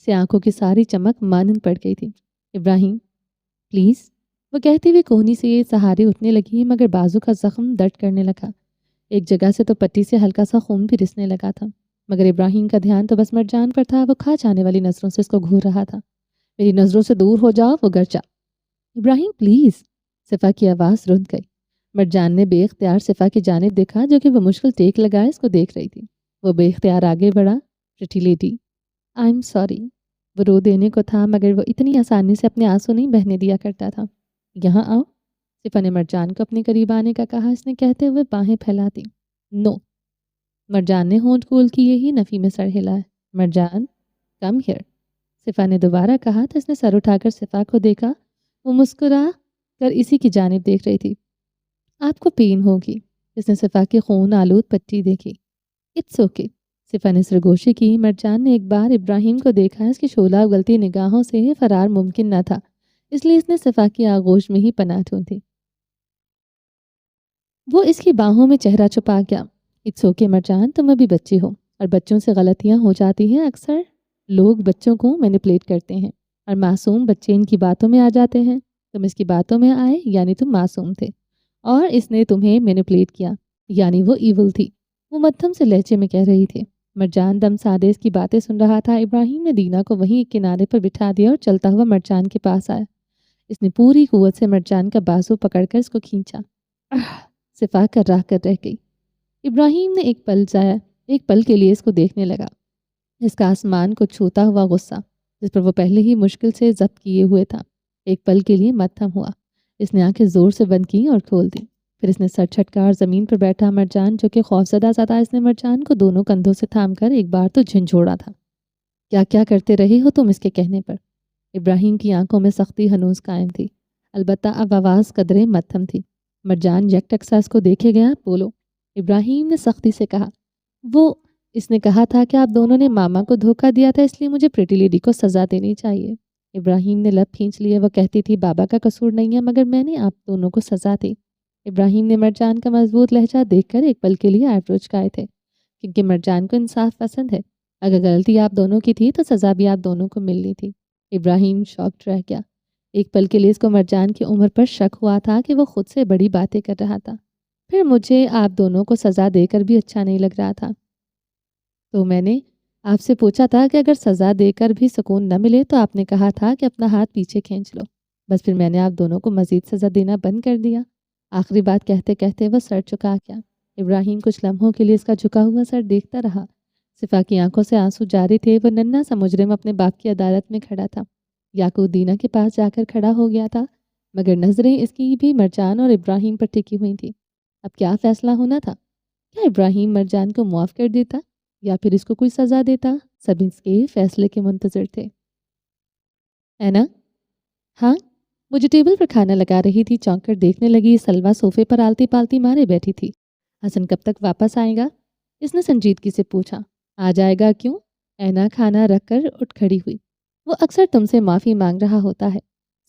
سے آنکھوں کی ساری چمک مانند پڑ گئی تھی۔ ابراہیم پلیز۔ وہ کہتی ہوئی کوہنی سے سہارے اٹھنے لگی مگر بازو کا زخم درد کرنے لگا۔ ایک جگہ سے تو پٹی سے ہلکا سا خون بھی رسنے لگا تھا، مگر ابراہیم کا دھیان تو بس مرجان پر تھا۔ وہ کھا جانے والی نظروں سے اس کو گھور رہا تھا۔ میری نظروں سے دور ہو جاؤ، وہ گرجا۔ ابراہیم پلیز، صفا کی آواز رند گئی۔ مرجان نے بے اختیار صفا کی جانب دیکھا جو کہ وہ مشکل ٹیک لگائے اس کو دیکھ رہی تھی۔ وہ بے اختیار آگے بڑھا۔ Pretty lady, I am sorry. وہ رو دینے کو تھا مگر وہ اتنی آسانی سے اپنے آنسو نہیں بہنے دیا کرتا تھا۔ یہاں آؤ، صفا نے مرجان کو اپنے قریب آنے کا کہا، اس نے کہتے ہوئے باہیں پھیلا دی۔ نو۔ مرجان نے ہونٹ کھول کی یہی نفی میں سر ہلایا۔ مرجان کم ہیئر، صفا نے دوبارہ کہا تو اس نے سر اٹھا کر صفا کو دیکھا۔ وہ مسکرا کر اسی کی جانب دیکھ رہی تھی۔ آپ کو پین ہوگی۔ اس نے صفا کی خون آلود پٹی دیکھی۔ اٹس اوکے، صفا نے سرگوشی کی۔ مرجان نے ایک بار ابراہیم کو دیکھا، اس کی شعلہ اگلتی نگاہوں سے فرار ممکن نہ تھا، اس لیے اس نے صفا کی آغوش میں ہی پناہ ڈھونڈی۔ وہ اس کی باہوں میں چہرہ چھپا گیا۔ اٹس اوکے مرجان، تم ابھی بچی ہو اور بچوں سے غلطیاں ہو جاتی ہیں۔ اکثر لوگ بچوں کو مینیپولیٹ کرتے ہیں اور معصوم بچے ان کی باتوں میں آ جاتے ہیں۔ تم اس کی باتوں میں آئے یعنی تم معصوم تھے اور اس نے تمہیں مینیپولیٹ کیا یعنی وہ ایول تھی۔ وہ مدھم سے لہجے میں کہہ رہی تھی۔ مرجان دم سادے اس کی باتیں سن رہا تھا۔ ابراہیم نے دینا کو وہیں ایک کنارے پر بٹھا دیا اور چلتا ہوا مرجان کے پاس آیا۔ اس نے پوری قوت سے مرجان کا بازو پکڑ کر اس کو کھینچا۔ صفا کر راہ کر رہ گئی۔ ابراہیم نے ایک پل کے لیے اس کو دیکھنے لگا۔ اس کا آسمان کو چھوتا ہوا غصہ جس پر وہ پہلے ہی مشکل سے ضبط کیے ہوئے تھا ایک پل کے لیے ماتھم ہوا۔ اس نے آنکھیں زور سے بند کی اور کھول دی۔ پھر اس نے سر چھٹکا اور زمین پر بیٹھا مرجان جو کہ خوفزدہ زدہ اس نے مرجان کو دونوں کندھوں سے تھام کر ایک بار تو جھنجھوڑا تھا۔ کیا کرتے رہے ہو تم اس کے کہنے پر؟ ابراہیم کی آنکھوں میں سختی ہنوز قائم تھی، البتہ اب آواز قدرے ماتھم تھی۔ مرجان یک ٹکسا اس کو دیکھے گیا۔ بولو، ابراہیم نے سختی سے کہا۔ وہ اس نے کہا تھا کہ آپ دونوں نے ماما کو دھوکہ دیا تھا، اس لیے مجھے پریٹی لیڈی کو سزا دینی چاہیے۔ ابراہیم نے لب کھینچ لیے۔ وہ کہتی تھی بابا کا قصور نہیں ہے مگر میں نے آپ دونوں کو سزا دی۔ ابراہیم نے مرجان کا مضبوط لہجہ دیکھ کر ایک پل کے لیے آئیبرو چکائے تھے کیونکہ مرجان کو انصاف پسند ہے۔ اگر غلطی آپ دونوں کی تھی تو سزا بھی آپ دونوں کو ملنی تھی۔ ابراہیم شاکڈ رہ گیا۔ ایک پل کے لیے اس کو مرجان کی عمر پر شک ہوا تھا کہ وہ خود سے بڑی باتیں کر رہا تھا۔ پھر مجھے آپ دونوں کو سزا دے کر بھی اچھا نہیں لگ رہا تھا، تو میں نے آپ سے پوچھا تھا کہ اگر سزا دے کر بھی سکون نہ ملے تو آپ نے کہا تھا کہ اپنا ہاتھ پیچھے کھینچ لو۔ بس پھر میں نے آپ دونوں کو مزید سزا دینا بند کر دیا۔ آخری بات کہتے کہتے وہ سر چکا گیا۔ ابراہیم کچھ لمحوں کے لیے اس کا جھکا ہوا سر دیکھتا رہا۔ صفا کی آنکھوں سے آنسو جاری تھے۔ وہ ننھا سا مجرم اپنے باپ کی عدالت میں کھڑا تھا۔ یعقوب دینا کے پاس جا کر کھڑا ہو گیا تھا مگر نظریں اس کی بھی مرجان اور ابراہیم پر ٹکی ہوئی تھیں۔ اب کیا فیصلہ ہونا تھا؟ کیا ابراہیم مرجان کو معاف کر دیتا یا پھر اس کو کوئی سزا دیتا؟ سب اس کے فیصلے کے منتظر تھے۔ اینا؟ ہاں؟ مجھے ٹیبل پر کھانا لگا رہی تھی، چونک کر دیکھنے لگی۔ سلوہ صوفے پر آلتی پالتی مارے بیٹھی تھی۔ حسن کب تک واپس آئے گا؟ اس نے سنجیدگی سے پوچھا۔ آ جائے گا کیوں؟ اینا کھانا رکھ کر اٹھ کھڑی ہوئی۔ وہ اکثر تم سے معافی مانگ رہا ہوتا ہے،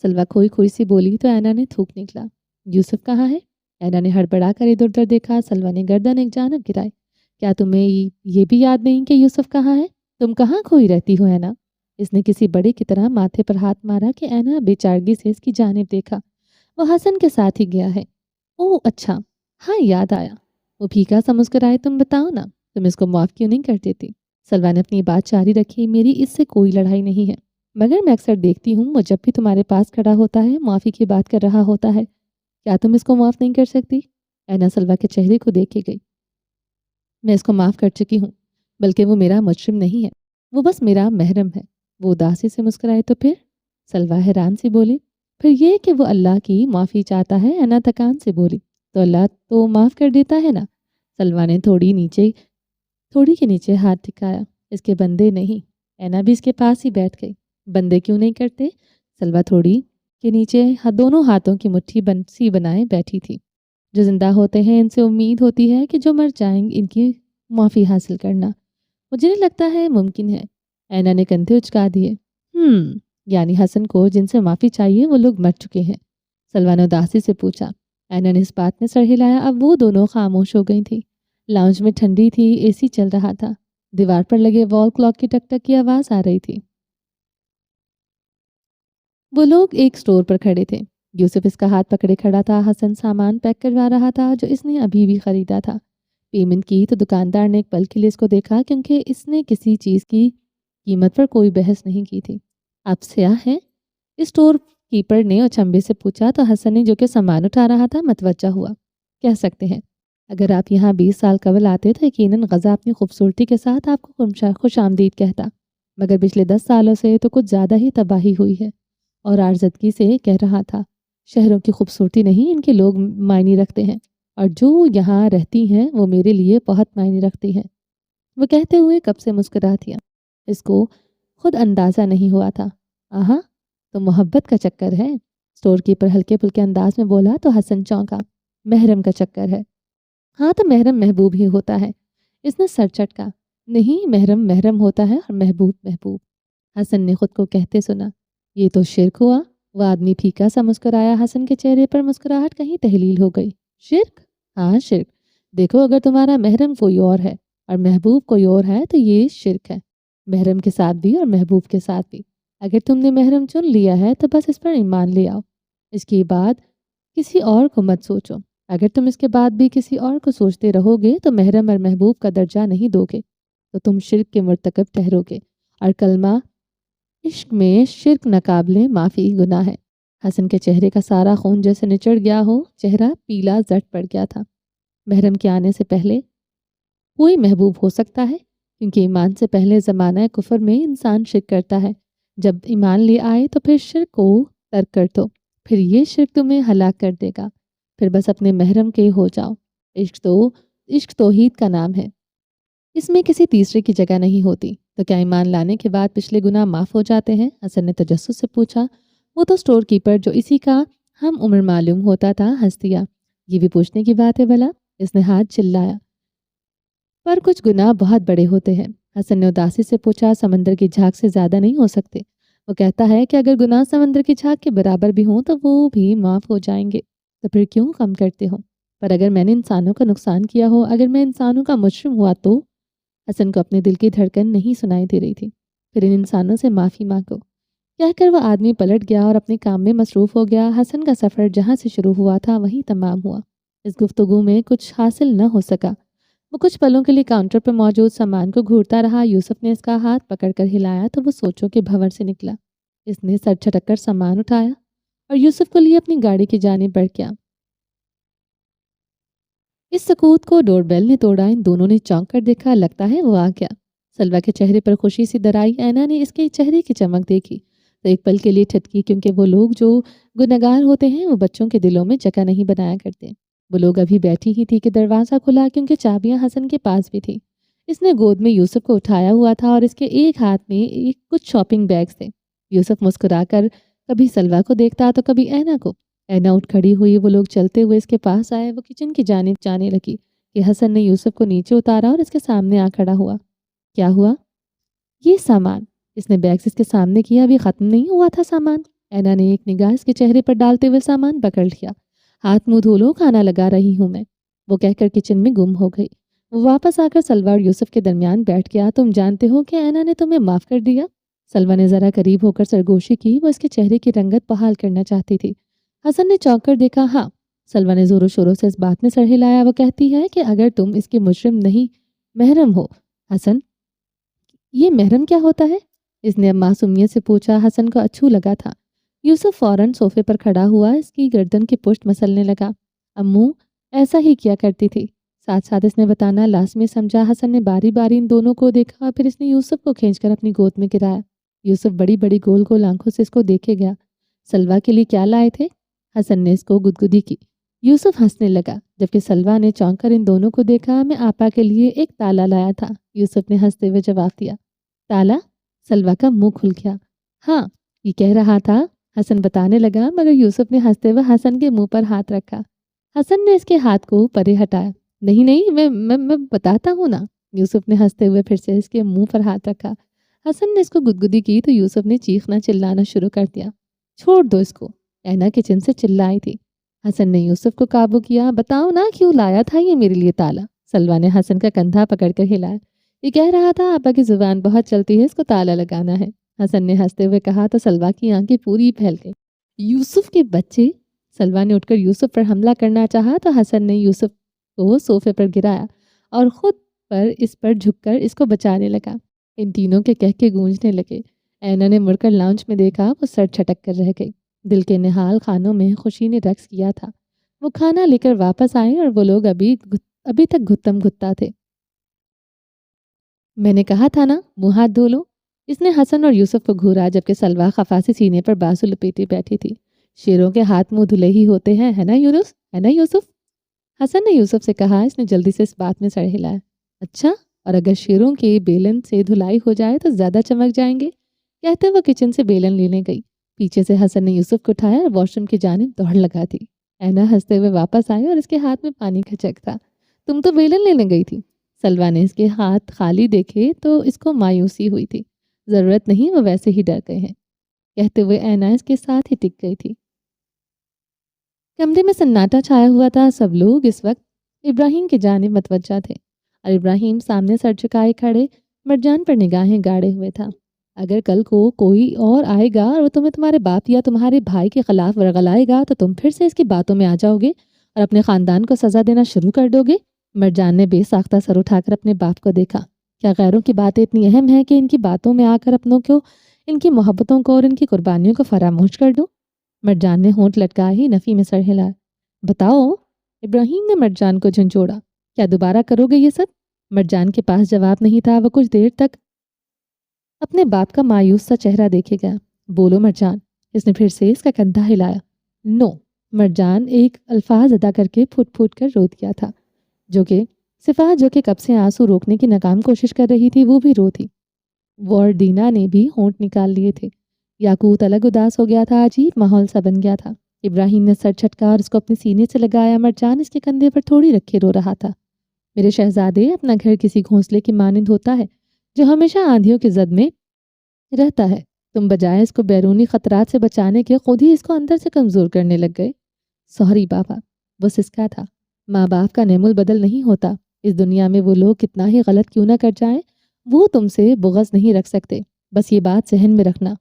سلوہ کھوئی کھوئی سی بولی تو اینا نے تھوک نکلا۔ یوسف کہاں ہے؟ اینا نے ہڑبڑا کر ادھر ادھر دیکھا۔ سلوہ نے گردن ایک جانب گرائی۔ کیا تمہیں یہ بھی یاد نہیں کہ یوسف کہاں ہے؟ تم کہاں کھوئی رہتی ہو اینا؟ اس نے کسی بڑے کی طرح ماتھے پر ہاتھ مارا کہ اینا بے چارگی سے اس کی جانب دیکھا۔ وہ حسن کے ساتھ ہی گیا ہے۔ اوہ اچھا، ہاں یاد آیا۔ وہ پھیکا سا مسکرائے۔ تم بتاؤ نا، تم اس کو معاف کیوں نہیں کر دیتی؟ سلوہ نے اپنی بات جاری رکھی۔ میری اس سے کوئی لڑائی نہیں ہے مگر میں اکثر دیکھتی ہوں وہ جب بھی تمہارے پاس کھڑا ہوتا ہے معافی کی بات کر رہا ہوتا ہے۔ کیا تم اس کو معاف نہیں کر سکتی؟ اینا سلوہ کے چہرے کو دیکھے گئی۔ میں اس کو معاف کر چکی ہوں، بلکہ وہ میرا مجرم نہیں ہے، وہ بس میرا محرم ہے۔ وہ اداسی سے مسکرائے۔ تو پھر؟ سلوہ حیران سی بولی۔ پھر یہ کہ وہ اللہ کی معافی چاہتا ہے۔ اینا تکان سے بولی۔ تو اللہ تو معاف کر دیتا ہے نا؟ سلوہ نے تھوڑی کے نیچے ہاتھ ٹکایا۔ اس کے بندے نہیں۔ اینا بھی اس کے پاس ہی بیٹھ گئی۔ بندے کیوں نہیں کرتے؟ سلوہ تھوڑی کے نیچے دونوں ہاتھوں کی مٹھی سی بنائے بیٹھی تھی۔ جو زندہ ہوتے ہیں ان سے امید ہوتی ہے کہ جو مر جائیں ان کی معافی حاصل کرنا مجھے نہیں لگتا ہے ممکن ہے۔ اینا نے کندھے اچکا دیے۔ یعنی حسن کو جن سے معافی چاہیے وہ لوگ مر چکے ہیں؟ سلوہ نے اداسی سے پوچھا۔ اینا نے اس بات میں سر ہلایا۔ اب وہ دونوں خاموش ہو گئی تھی۔ لاؤنج میں ٹھنڈی تھی، اے سی چل رہا تھا۔ دیوار پر لگے وال کلاک کی ٹک ٹک کی آواز آ رہی تھی۔ وہ لوگ ایک سٹور پر کھڑے تھے یوسف اس کا ہاتھ پکڑے کھڑا تھا۔ حسن سامان پیک کروا رہا تھا جو اس نے ابھی بھی خریدا تھا۔ پیمنٹ کی تو دکاندار نے ایک پل کے لیے اس کو دیکھا کیونکہ اس نے کسی چیز کی قیمت پر کوئی بحث نہیں کی تھی۔ آپ سیاح ہیں؟ اسٹور کیپر نے اچنبے سے پوچھا تو حسن نے جو کہ سامان اٹھا رہا تھا متوجہ ہوا۔ کہہ سکتے ہیں اگر آپ یہاں 20 سال قبل آتے تو یقیناً غزہ اپنی خوبصورتی کے ساتھ آپ کو خوش آمدید کہتا، مگر پچھلے 10 سالوں سے تو کچھ زیادہ ہی تباہی ہوئی ہے۔ اور عارضگی سے کہہ رہا تھا، شہروں کی خوبصورتی نہیں ان کے لوگ معنی رکھتے ہیں، اور جو یہاں رہتی ہیں وہ میرے لیے بہت معنی رکھتی ہیں۔ وہ کہتے ہوئے کب سے مسکرا دیا۔ اس کو خود اندازہ نہیں ہوا تھا۔ آہا، تو محبت کا چکر ہے؟ اسٹور کیپر ہلکے پھلکے انداز میں بولا تو حسن چونکا۔ محرم کا چکر ہے؟ ہاں تو محرم محبوب ہی ہوتا ہے۔ اس نے سر چٹکا۔ نہیں، محرم محرم ہوتا ہے اور محبوب محبوب۔ حسن نے خود کو کہتے سنا۔ یہ تو شرک ہوا۔ وہ آدمی پھیکا سا مسکرایا۔ حسن کے چہرے پر مسکراہٹ کہیں تحلیل ہو گئی۔ شرک؟ ہاں شرک۔ دیکھو اگر تمہارا محرم کوئی اور ہے اور محبوب کوئی اور ہے تو یہ شرک ہے، محرم کے ساتھ بھی اور محبوب کے ساتھ بھی۔ اگر تم نے محرم چن لیا ہے تو بس اس پر ایمان لے آؤ، اس کے بعد کسی اور کو مت سوچو۔ اگر تم اس کے بعد بھی کسی اور کو سوچتے رہو گے تو محرم اور محبوب کا درجہ نہیں دو گے تو تم شرک کے مرتکب ٹھہرو گے، اور کلمہ عشق میں شرک ناقابل معافی گناہ ہے۔ حسن کے چہرے کا سارا خون جیسے نچڑ گیا ہو، چہرہ پیلا زرد پڑ گیا تھا۔ محرم کے آنے سے پہلے کوئی محبوب ہو سکتا ہے، کیونکہ ایمان سے پہلے زمانہ کفر میں انسان شرک کرتا ہے۔ جب ایمان لے آئے تو پھر شرک کو ترک کر دو، پھر یہ شرک تمہیں ہلاک کر دے گا، پھر بس اپنے محرم کے ہو جاؤ۔ عشق توحید کا نام ہے، اس میں کسی تیسرے کی جگہ نہیں ہوتی۔ تو کیا ایمان لانے کے بعد پچھلے گناہ معاف ہو جاتے ہیں؟ حسن نے تجسس سے پوچھا۔ وہ تو اسٹور کیپر جو اسی کا ہم عمر معلوم ہوتا تھا ہنس دیا۔ یہ بھی پوچھنے کی بات ہے بھلا؟ اس نے ہاتھ چلایا۔ پر کچھ گناہ بہت بڑے ہوتے ہیں۔ حسن نے اداسی سے پوچھا۔ سمندر کی جھاگ سے زیادہ نہیں ہو سکتے۔ وہ کہتا ہے کہ اگر گناہ سمندر کی جھاگ کے برابر بھی ہوں تو وہ بھی معاف ہو جائیں گے، تو پھر کیوں غم کرتے ہو؟ پر اگر میں نے انسانوں کا نقصان کیا ہو، اگر میں انسانوں کا مجرم ہوا تو؟ حسن کو اپنے دل کی دھڑکن نہیں سنائی دے رہی تھی۔ پھر ان انسانوں سے معافی مانگو، کہہ کر وہ آدمی پلٹ گیا اور اپنے کام میں مصروف ہو گیا۔ حسن کا سفر جہاں سے شروع ہوا تھا وہیں تمام ہوا۔ اس گفتگو میں کچھ حاصل نہ ہو سکا۔ وہ کچھ پلوں کے لیے کاؤنٹر پر موجود سامان کو گھورتا رہا۔ یوسف نے اس کا ہاتھ پکڑ کر ہلایا تو وہ سوچوں کے بھنور سے نکلا۔ اس نے سر جھٹک کر سامان اٹھایا اور یوسف کو لیے اپنی گاڑی کی جانب بڑھ گیا۔ اس سکوت کو ڈور بیل نے توڑا۔ ان دونوں نے چونک کر دیکھا، لگتا ہے وہ آ گیا۔ سلویٰ کے چہرے پر خوشی سی درائی۔ اینا نے اس کے چہرے کی چمک دیکھی تو ایک پل کے لیے ٹھٹکی، کیونکہ وہ لوگ جو گنہگار ہوتے ہیں وہ بچوں کے دلوں میں جگہ نہیں بنایا کرتے۔ وہ لوگ ابھی بیٹھی ہی تھی کہ دروازہ کھلا، کیونکہ چابیاں حسن کے پاس بھی تھی۔ اس نے گود میں یوسف کو اٹھایا ہوا تھا اور اس کے ایک ہاتھ میں کچھ شاپنگ بیگز تھے۔ یوسف مسکرا کر کبھی سلویٰ کو دیکھتا تو کبھی اینا کو۔ اینا اٹھ کھڑی ہوئی، وہ لوگ چلتے ہوئے اس کے پاس آئے۔ وہ کچن کی جانب جانے لگی کہ حسن نے یوسف کو نیچے اتارا اور اس کے سامنے آ کھڑا ہوا۔ کیا ہوا؟ یہ سامان۔ اس نے بیگز اس کے سامنے کیا۔ ابھی ختم نہیں ہوا تھا سامان؟ اینا نے ایک نگاہ اس کے چہرے پر ڈالتے ہوئے سامان پکڑ لیا۔ ہاتھ منہ دھو لو، کھانا لگا رہی ہوں میں، وہ کہہ کر کچن میں گم ہو گئی۔ وہ واپس آ کر سلویٰ اور یوسف کے درمیان بیٹھ گیا۔ تم جانتے ہو کہ اینا نے تمہیں معاف کر دیا؟ سلویٰ نے ذرا قریب ہو کر سرگوشی کی۔ وہ اس کے چہرے کی رنگت بحال کرنا چاہتی تھی۔ حسن نے چونک کر دیکھا۔ ہاں۔ سلویٰ نے زور و شوروں سے اس بات میں سر ہلایا۔ وہ کہتی ہے کہ اگر تم اس کے مجرم نہیں محرم ہو۔ حسن، یہ محرم کیا ہوتا ہے؟ اس نے اب معصومیت سے پوچھا۔ حسن کو اچھو لگا تھا۔ یوسف فوراً صوفے پر کھڑا ہوا، اس کی گردن کی پشت مسلنے لگا۔ امو ایسا ہی کیا کرتی تھی۔ ساتھ ساتھ اس نے بتانا لازمی سمجھا۔ حسن نے باری باری ان دونوں کو دیکھا، پھر اس نے یوسف کو کھینچ کر اپنی گود میں گرایا۔ یوسف بڑی بڑی گول گول آنکھوں سے اس کو دیکھے گیا۔ سلویٰ کے لیے کیا لائے تھے؟ حسن نے اس کو گدگدی کی۔ یوسف ہنسنے لگا، جبکہ سلویٰ نے چونک کر ان دونوں کو دیکھا۔ میں آپا کے لیے ایک تالا لایا تھا، یوسف نے ہنستے ہوئے جواب دیا۔ تالا؟ سلویٰ کا منہ کھل گیا۔ ہاں، یہ کہہ رہا تھا، حسن بتانے لگا، مگر یوسف نے ہنستے ہوئے حسن کے منہ پر ہاتھ رکھا۔ حسن نے اس کے ہاتھ کو پرے ہٹایا۔ نہیں نہیں، میں بتاتا ہوں نا۔ یوسف نے ہنستے ہوئے پھر سے اس کے منہ پر ہاتھ رکھا۔ حسن نے اس کو گدگدی کی تو یوسف نے چیخنا چلانا شروع کر دیا۔ چھوڑ دو اس کو، اینا کچن سے چلائی تھی۔ حسن نے یوسف کو قابو کیا۔ بتاؤ نا کیوں لایا تھا یہ میرے لیے تالا؟ سلویٰ نے حسن کا کندھا پکڑ کر ہلایا۔ یہ کہہ رہا تھا آپا کی زبان بہت چلتی ہے، اس کو تالا لگانا ہے۔ حسن نے ہنستے ہوئے کہا تو سلویٰ کی آنکھیں پوری پھیل گئی۔ یوسف کے بچے سلوا نے اٹھ کر یوسف پر حملہ کرنا چاہا تو حسن نے یوسف کو صوفے پر گرایا اور خود پر اس پر جھک کر اس کو بچانے لگا۔ ان تینوں کے کہکے گونجنے لگے۔ اینا نے مڑ کر لاؤنج میں دیکھا، وہ سر چھٹک کر رہ گئی۔ دل کے نہال خانوں میں خوشی نے رقص کیا تھا۔ وہ کھانا لے کر واپس آئے اور وہ لوگ ابھی تک گھتم گھتا تھے۔ میں نے کہا تھا نا منہ ہاتھ دھو لو۔ اس نے حسن اور یوسف کو گھورا جبکہ سلوا خفاسی سینے پر بازو لپیٹے بیٹھی تھی۔ شیروں کے ہاتھ منہ دھلے ہی ہوتے ہیں، ہے نا یونس، ہے نا یوسف؟ حسن نے یوسف سے کہا۔ اس نے جلدی سے اس بات میں سر ہلایا۔ اچھا، اور اگر شیروں کے بیلن سے دھلائی ہو جائے تو زیادہ چمک جائیں گے، کہتے وہ کچن سے بیلن لینے گئی۔ پیچھے سے حسن نے یوسف کو اٹھایا اور واش روم کی جانب دوڑ لگا دی۔ اینا ہنستے ہوئے واپس آئی اور اس کے ہاتھ میں پانی کا جگ تھا۔ تم تو بیلن لینے گئی تھی۔ سلوا نے اس کے ہاتھ خالی دیکھے تو اس کو مایوسی ہوئی تھی۔ ضرورت نہیں، وہ ویسے ہی ڈر گئے ہیں، کہتے ہوئے اینا اس کے ساتھ ہی ٹک گئی تھی۔ کمرے میں سناٹا چھایا ہوا تھا۔ سب لوگ اس وقت ابراہیم کی جانب متوجہ تھے اور ابراہیم سامنے سر جھکائے کھڑے مرجان پر نگاہیں گاڑے ہوئے تھا۔ اگر کل کو کوئی اور آئے گا اور وہ تمہیں تمہارے باپ یا تمہارے بھائی کے خلاف ورغلائے گا تو تم پھر سے اس کی باتوں میں آ جاؤ گے اور اپنے خاندان کو سزا دینا شروع کر دو گے۔ مرجان نے بے ساختہ سر اٹھا کر اپنے باپ کو دیکھا۔ کیا غیروں کی باتیں اتنی اہم ہیں کہ ان کی باتوں میں آ کر اپنوں کو، ان کی محبتوں کو اور ان کی قربانیوں کو فراموش کر دوں؟ مرجان نے ہونٹ لٹکا ہی نفی میں سر ہلایا۔ بتاؤ، ابراہیم نے مرجان کو جھنجھوڑا۔ کیا دوبارہ کرو گے یہ سب؟ مرجان کے پاس جواب نہیں تھا۔ وہ کچھ دیر تک اپنے باپ کا مایوس سا چہرہ دیکھے گیا۔ بولو مرجان۔ اس نے پھر سے اس کا کندھا ہلایا۔ نو۔ مرجان ایک الفاظ ادا کر کے پھٹ پھٹ کر رو دیا تھا۔ صفات جو کہ کب سے آنسو روکنے کی ناکام کوشش کر رہی تھی وہ بھی رو تھی۔ واردینا نے بھی ہونٹ نکال لیے تھے۔ یاقوت الگ اداس ہو گیا تھا۔ عجیب ماحول سا بن گیا تھا۔ ابراہیم نے سر چھٹکا اور اس کو اپنے سینے سے لگایا۔ مرجان اس کے کندھے پر تھوڑی رکھے رو رہا تھا۔ میرے شہزادے، اپنا گھر کسی گھونسلے کی مانند ہوتا ہے جو ہمیشہ آندھیوں کی زد میں رہتا ہے۔ تم بجائے اس کو بیرونی خطرات سے بچانے کے خود ہی اس کو اندر سے کمزور کرنے لگ گئے۔ سوری بابا، وہ سسکا تھا۔ ماں باپ کا نعم البدل نہیں ہوتا۔ اس دنیا میں وہ لوگ کتنا ہی غلط کیوں نہ کر جائیں، وہ تم سے بغض نہیں رکھ سکتے۔ بس یہ بات ذہن میں رکھنا،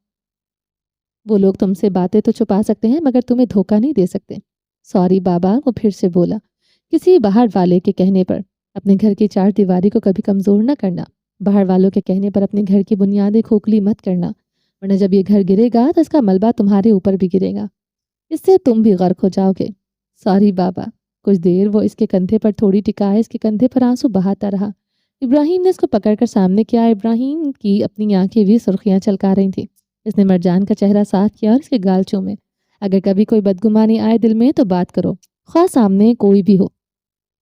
وہ لوگ تم سے باتیں تو چھپا سکتے ہیں مگر تمہیں دھوکہ نہیں دے سکتے۔ سوری بابا، وہ پھر سے بولا۔ کسی باہر والے کے کہنے پر اپنے گھر کی چار دیواری کو کبھی کمزور نہ کرنا۔ باہر والوں کے کہنے پر اپنے گھر کی بنیادیں کھوکھلی مت کرنا، ورنہ جب یہ گھر گرے گا تو اس کا ملبہ تمہارے اوپر بھی گرے گا، اس سے تم بھی غرق ہو جاؤ گے۔ سوری بابا۔ کچھ دیر وہ اس کے کندھے پر تھوڑی ٹکائے اس کے کندھے پر آنسو بہاتا رہا۔ ابراہیم نے اس کو پکڑ کر سامنے کیا۔ ابراہیم کی اپنی آنکھیں بھی سرخیاں چلکا رہی تھیں۔ اس نے مرجان کا چہرہ صاف کیا اور اس کے گال چومے۔ اگر کبھی کوئی بدگمانی آئے دل میں تو بات کرو، خواہ سامنے کوئی بھی ہو۔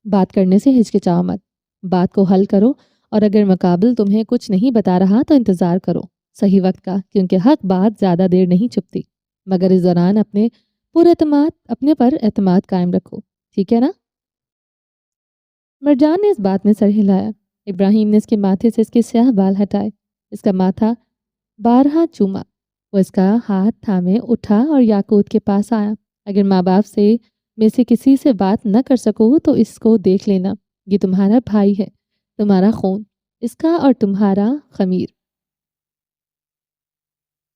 بات کرنے سے ہچکچاؤ مت، بات کو حل کرو، اور اگر مقابل تمہیں کچھ نہیں بتا رہا تو انتظار کرو صحیح وقت کا، کیونکہ حق بات زیادہ دیر نہیں چھپتی۔ مگر اس دوران اپنے پر اعتماد قائم رکھو، ٹھیک ہے نا؟ مرجان نے اس بات میں سر ہلایا۔ ابراہیم نے اس کے ماتھے سے اس کے سیاہ بال ہٹائے، اس کا ماتھا بارہا چوما۔ وہ اس کا ہاتھ تھامے اٹھا اور یاقوت کے پاس آیا۔ اگر ماں باپ میں سے کسی سے بات نہ کر سکو تو اس کو دیکھ لینا، یہ تمہارا بھائی ہے، تمہارا خون، اس کا اور تمہارا خمیر۔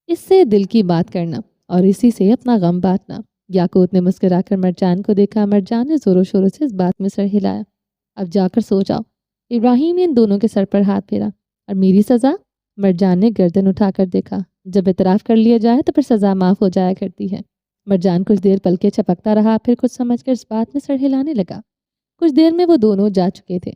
اس سے دل کی بات کرنا اور اسی سے اپنا غم بانٹنا۔ یاقوت نے مسکرا کر مرجان کو دیکھا۔ مرجان نے زوروں شوروں سے اس بات میں سر ہلایا۔ اب جا کر سو جاؤ۔ ابراہیم نے ان دونوں کے سر پر ہاتھ پھیرا۔ اور میری سزا؟ مرجان نے گردن اٹھا کر دیکھا۔ جب اعتراف کر لیا جائے تو پھر سزا معاف ہو جایا کرتی ہے۔ مرجان کچھ دیر پلکیں چپکتا رہا، پھر کچھ سمجھ کر اس بات میں سر ہلانے لگا۔ کچھ دیر میں وہ دونوں جا چکے تھے۔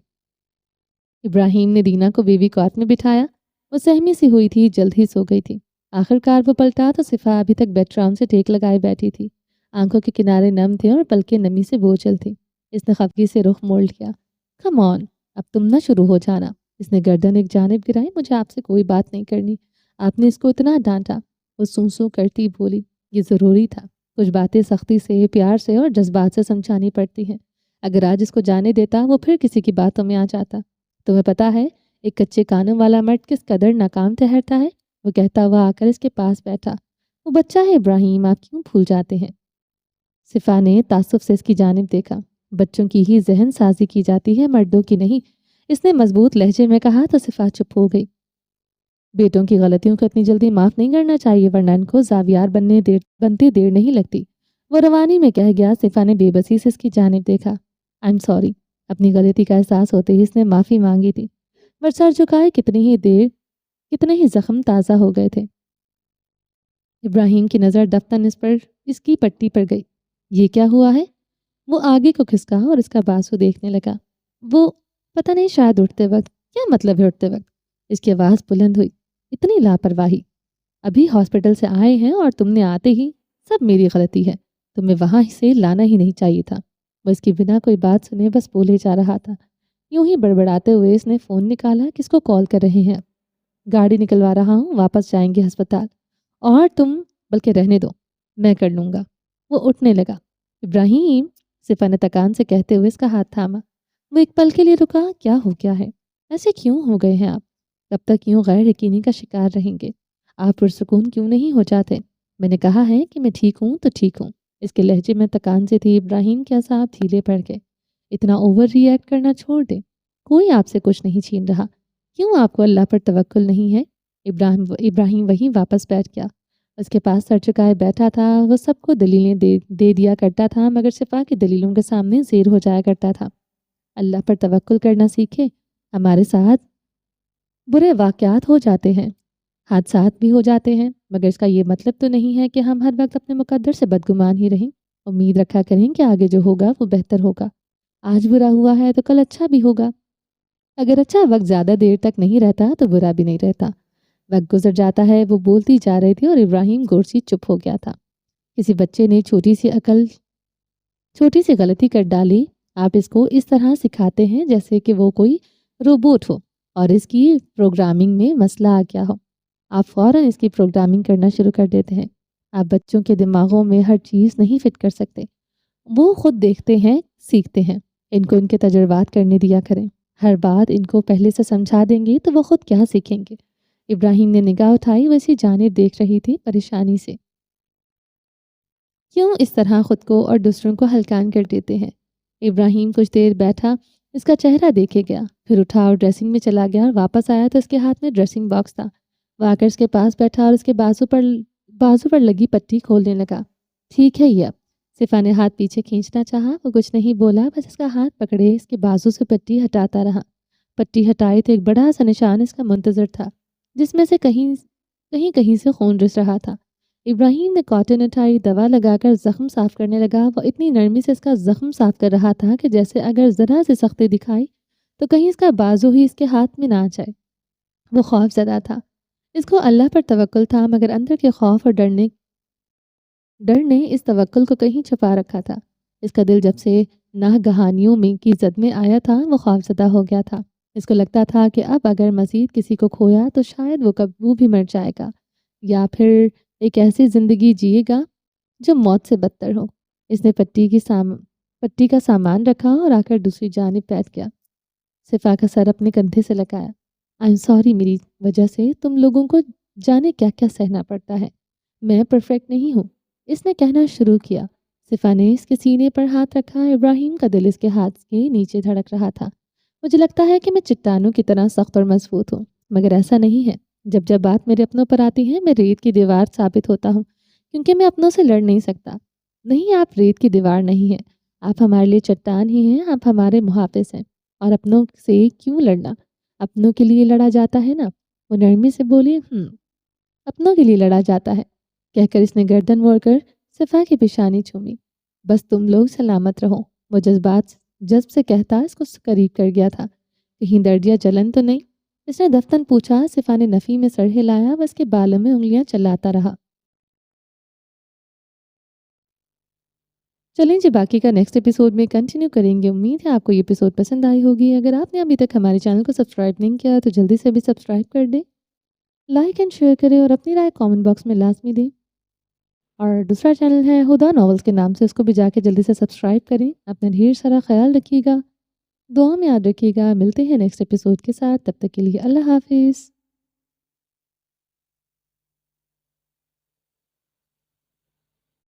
ابراہیم نے دینا کو بیوی کوٹ میں بٹھایا۔ وہ سہمی سی ہوئی تھی، جلد ہی سو گئی تھی۔ آخر کار وہ پلٹا تو صفا ابھی تک بیڈ روم سے ٹیک لگائے بیٹھی تھی۔ آنکھوں کے کنارے نم تھے اور پلکیں نمی سے بوجھل تھی۔ اس نے خفگی سے رخ موڑ لیا۔ کم آن، اب تم نہ شروع ہو جانا۔ اس نے گردن ایک جانب گرائی۔ مجھے آپ سے کوئی بات نہیں کرنی۔ آپ نے اس کو اتنا ڈانٹا۔ وہ سوں سوں کرتی بولی، یہ ضروری تھا۔ کچھ باتیں سختی سے، پیار سے اور جذبات سے سمجھانی پڑتی ہیں۔ اگر آج اس کو جانے دیتا وہ پھر کسی کی باتوں میں آ جاتا۔ تمہیں پتا ہے ایک کچے کانوں والا مرد کس قدر ناکام ٹھہرتا ہے؟ وہ کہتا ہوا آ کر اس کے پاس بیٹھا۔ وہ بچہ ہے ابراہیم، آپ کیوں بھول جاتے ہیں؟ صفا نے تعصب سے اس کی جانب دیکھا۔ بچوں کی ہی ذہن سازی کی جاتی ہے، مردوں کی نہیں۔ اس نے مضبوط لہجے میں کہا تو صفا چپ ہو گئی۔ بیٹوں کی غلطیوں کو اتنی جلدی معاف نہیں کرنا چاہیے، ورنہ ان کو زاویار بنتے دیر نہیں لگتی۔ وہ روانی میں کہہ گیا۔ صفا نے بے بسی سے اس کی جانب دیکھا۔ I am sorry. اپنی غلطی کا احساس ہوتے ہی اس نے معافی مانگی تھی، پر سر جھکائے کتنے ہی زخم تازہ ہو گئے تھے۔ ابراہیم کی نظر دفتن اس کی پٹی پر گئی۔ یہ کیا ہوا ہے؟ وہ آگے کو کھسکا اور اس کا بازو دیکھنے لگا۔ وہ پتہ نہیں، شاید اٹھتے وقت۔ کیا مطلب ہے اٹھتے وقت؟ اس کی آواز بلند ہوئی۔ اتنی لاپرواہی۔ ابھی ہاسپٹل سے آئے ہیں اور تم نے آتے ہی، سب میری غلطی ہے، تمہیں وہاں سے لانا ہی نہیں چاہیے تھا۔ وہ اس کی بنا کوئی بات سنے بس بولے جا رہا تھا۔ یوں ہی بڑبڑاتے ہوئے اس نے فون نکالا۔ کس کو کال کر رہے ہیں؟ گاڑی نکلوا رہا ہوں، واپس جائیں گے ہسپتال۔ اور تم، بلکہ رہنے دو، میں کر لوں گا۔ وہ اٹھنے لگا۔ ابراہیم، صفا نے تکان سے کہتے ہوئے اس کا ہاتھ تھاما۔ وہ ایک پل کے لیے رکا۔ کیا ہو گیا ہے؟ ایسے کیوں ہو گئے ہیں آپ؟ کب تک یوں غیر یقینی کا شکار رہیں گے؟ آپ پرسکون کیوں نہیں ہو جاتے؟ میں نے کہا ہے کہ میں ٹھیک ہوں تو ٹھیک ہوں۔ اس کے لہجے میں تکان سے تھی۔ ابراہیم، کیسا آپ ڈھیلے پڑ گئے؟ اتنا اوور ری ایکٹ کرنا چھوڑ دیں۔ کوئی آپ سے کچھ نہیں چھین رہا۔ کیوں آپ کو اللہ پر توکل نہیں ہے؟ ابراہیم وہیں واپس بیٹھ گیا۔ اس کے پاس سر چکائے بیٹھا تھا۔ وہ سب کو دلیلیں دے دیا کرتا تھا، مگر صفا کی دلیلوں کے سامنے زیر ہو جایا کرتا تھا۔ اللہ پر توکل کرنا سیکھے۔ ہمارے ساتھ برے واقعات ہو جاتے ہیں، حادثات بھی ہو جاتے ہیں، مگر اس کا یہ مطلب تو نہیں ہے کہ ہم ہر وقت اپنے مقدر سے بدگمان ہی رہیں۔ امید رکھا کریں کہ آگے جو ہوگا وہ بہتر ہوگا۔ آج برا ہوا ہے تو کل اچھا بھی ہوگا۔ اگر اچھا وقت زیادہ دیر تک نہیں رہتا تو برا بھی نہیں رہتا۔ وقت گزر جاتا ہے۔ وہ بولتی جا رہی تھی اور ابراہیم گورسی چپ ہو گیا تھا۔ کسی بچے نے چھوٹی سی غلطی کر ڈالی، آپ اس کو اس طرح سکھاتے ہیں جیسے کہ وہ کوئی روبوٹ ہو اور اس کی پروگرامنگ میں مسئلہ آ گیا ہو۔ آپ فوراً اس کی پروگرامنگ کرنا شروع کر دیتے ہیں۔ آپ بچوں کے دماغوں میں ہر چیز نہیں فٹ کر سکتے۔ وہ خود دیکھتے ہیں، سیکھتے ہیں۔ ان کو ان کے تجربات کرنے دیا کریں۔ ہر بات ان کو پہلے سے سمجھا دیں گے تو وہ خود کیا سیکھیں گے؟ ابراہیم نے نگاہ اٹھائی۔ وہ اسی جانب دیکھ رہی تھی پریشانی سے۔ کیوں اس طرح خود کو اور دوسروں کو ہلکان کر دیتے ہیں؟ ابراہیم کچھ دیر بیٹھا، اس کا چہرہ دیکھے گیا، پھر اٹھا اور ڈریسنگ میں چلا گیا اور واپس آیا تو اس کے ہاتھ میں ڈریسنگ باکس تھا۔ وہ آ کر اس کے پاس بیٹھا اور اس کے بازو پر لگی پٹی کھولنے لگا۔ ٹھیک ہے یہ اب؟ صفا نے ہاتھ پیچھے کھینچنا چاہا۔ وہ کچھ نہیں بولا، بس اس کا ہاتھ پکڑے اس کے بازو سے پٹی ہٹاتا رہا۔ پٹی ہٹائی تو ایک بڑا سا نشان اس کا منتظر تھا، جس میں سے کہیں سے خون رس رہا تھا۔ ابراہیم نے کاٹن اٹھائی، دوا لگا کر زخم صاف کرنے لگا۔ وہ اتنی نرمی سے اس کا زخم صاف کر رہا تھا کہ جیسے اگر ذرا سے سختی دکھائی تو کہیں اس کا بازو ہی اس کے ہاتھ میں نہ آ جائے۔ وہ خوف زدہ تھا۔ اس کو اللہ پر توکل تھا، مگر اندر کے خوف اور ڈر نے اس توکل کو کہیں چھپا رکھا تھا۔ اس کا دل جب سے ناگہانیوں کی زد میں آیا تھا، وہ خوف زدہ ہو گیا تھا۔ اس کو لگتا تھا کہ اب اگر مزید کسی کو کھویا تو شاید وہ بھی مر جائے گا، یا پھر ایک ایسی زندگی جیے گا جو موت سے بدتر ہو۔ اس نے پٹی کا سامان رکھا اور آ کر دوسری جانب بیٹھ گیا۔ صفا کا سر اپنے کندھے سے لگایا۔ آئی ایم سوری، میری وجہ سے تم لوگوں کو جانے کیا کیا سہنا پڑتا ہے۔ میں پرفیکٹ نہیں ہوں، اس نے کہنا شروع کیا۔ صفا نے اس کے سینے پر ہاتھ رکھا۔ ابراہیم کا دل اس کے ہاتھ کے نیچے دھڑک رہا تھا۔ مجھے لگتا ہے کہ میں چٹانوں کی طرح سخت اور مضبوط ہوں، مگر ایسا نہیں ہے۔ جب بات میرے اپنوں پر آتی ہے، میں ریت کی دیوار ثابت ہوتا ہوں، کیونکہ میں اپنوں سے لڑ نہیں سکتا۔ نہیں، آپ ریت کی دیوار نہیں ہیں، آپ ہمارے لیے چٹان ہی ہیں، آپ ہمارے محافظ ہیں۔ اور اپنوں سے کیوں لڑنا؟ اپنوں کے لیے لڑا جاتا ہے نا۔ وہ نرمی سے بولی، اپنوں کے لیے لڑا جاتا ہے، کہہ کر اس نے گردن موڑ کر صفا کی پیشانی چومی۔ بس تم لوگ سلامت رہو۔ وہ جذب سے کہتا اس کو قریب کر گیا تھا۔ کہیں درد یا جلن تو نہیں؟ اس نے دفتن پوچھا۔ صفا نے نفی میں سر ہلایا۔ وہ اس کے بالوں میں انگلیاں چلاتا رہا۔ چلیں جی، باقی کا نیکسٹ ایپیسوڈ میں کنٹینیو کریں گے۔ امید ہے آپ کو یہ ایپیسوڈ پسند آئی ہوگی۔ اگر آپ نے ابھی تک ہمارے چینل کو سبسکرائب نہیں کیا تو جلدی سے بھی سبسکرائب کر دیں، لائک اینڈ شیئر کریں اور اپنی رائے کامنٹ باکس میں لازمی دیں۔ اور دوسرا چینل ہے ہدا ناولز کے نام سے، اس کو بھی جا کے جلدی سے سبسکرائب کریں۔ اپنا ڈھیر سارا خیال رکھیے گا، دعا میں یاد رکھیے گا۔ ملتے ہیں نیکسٹ ایپیسوڈ کے ساتھ، تب تک کے لیے اللہ حافظ۔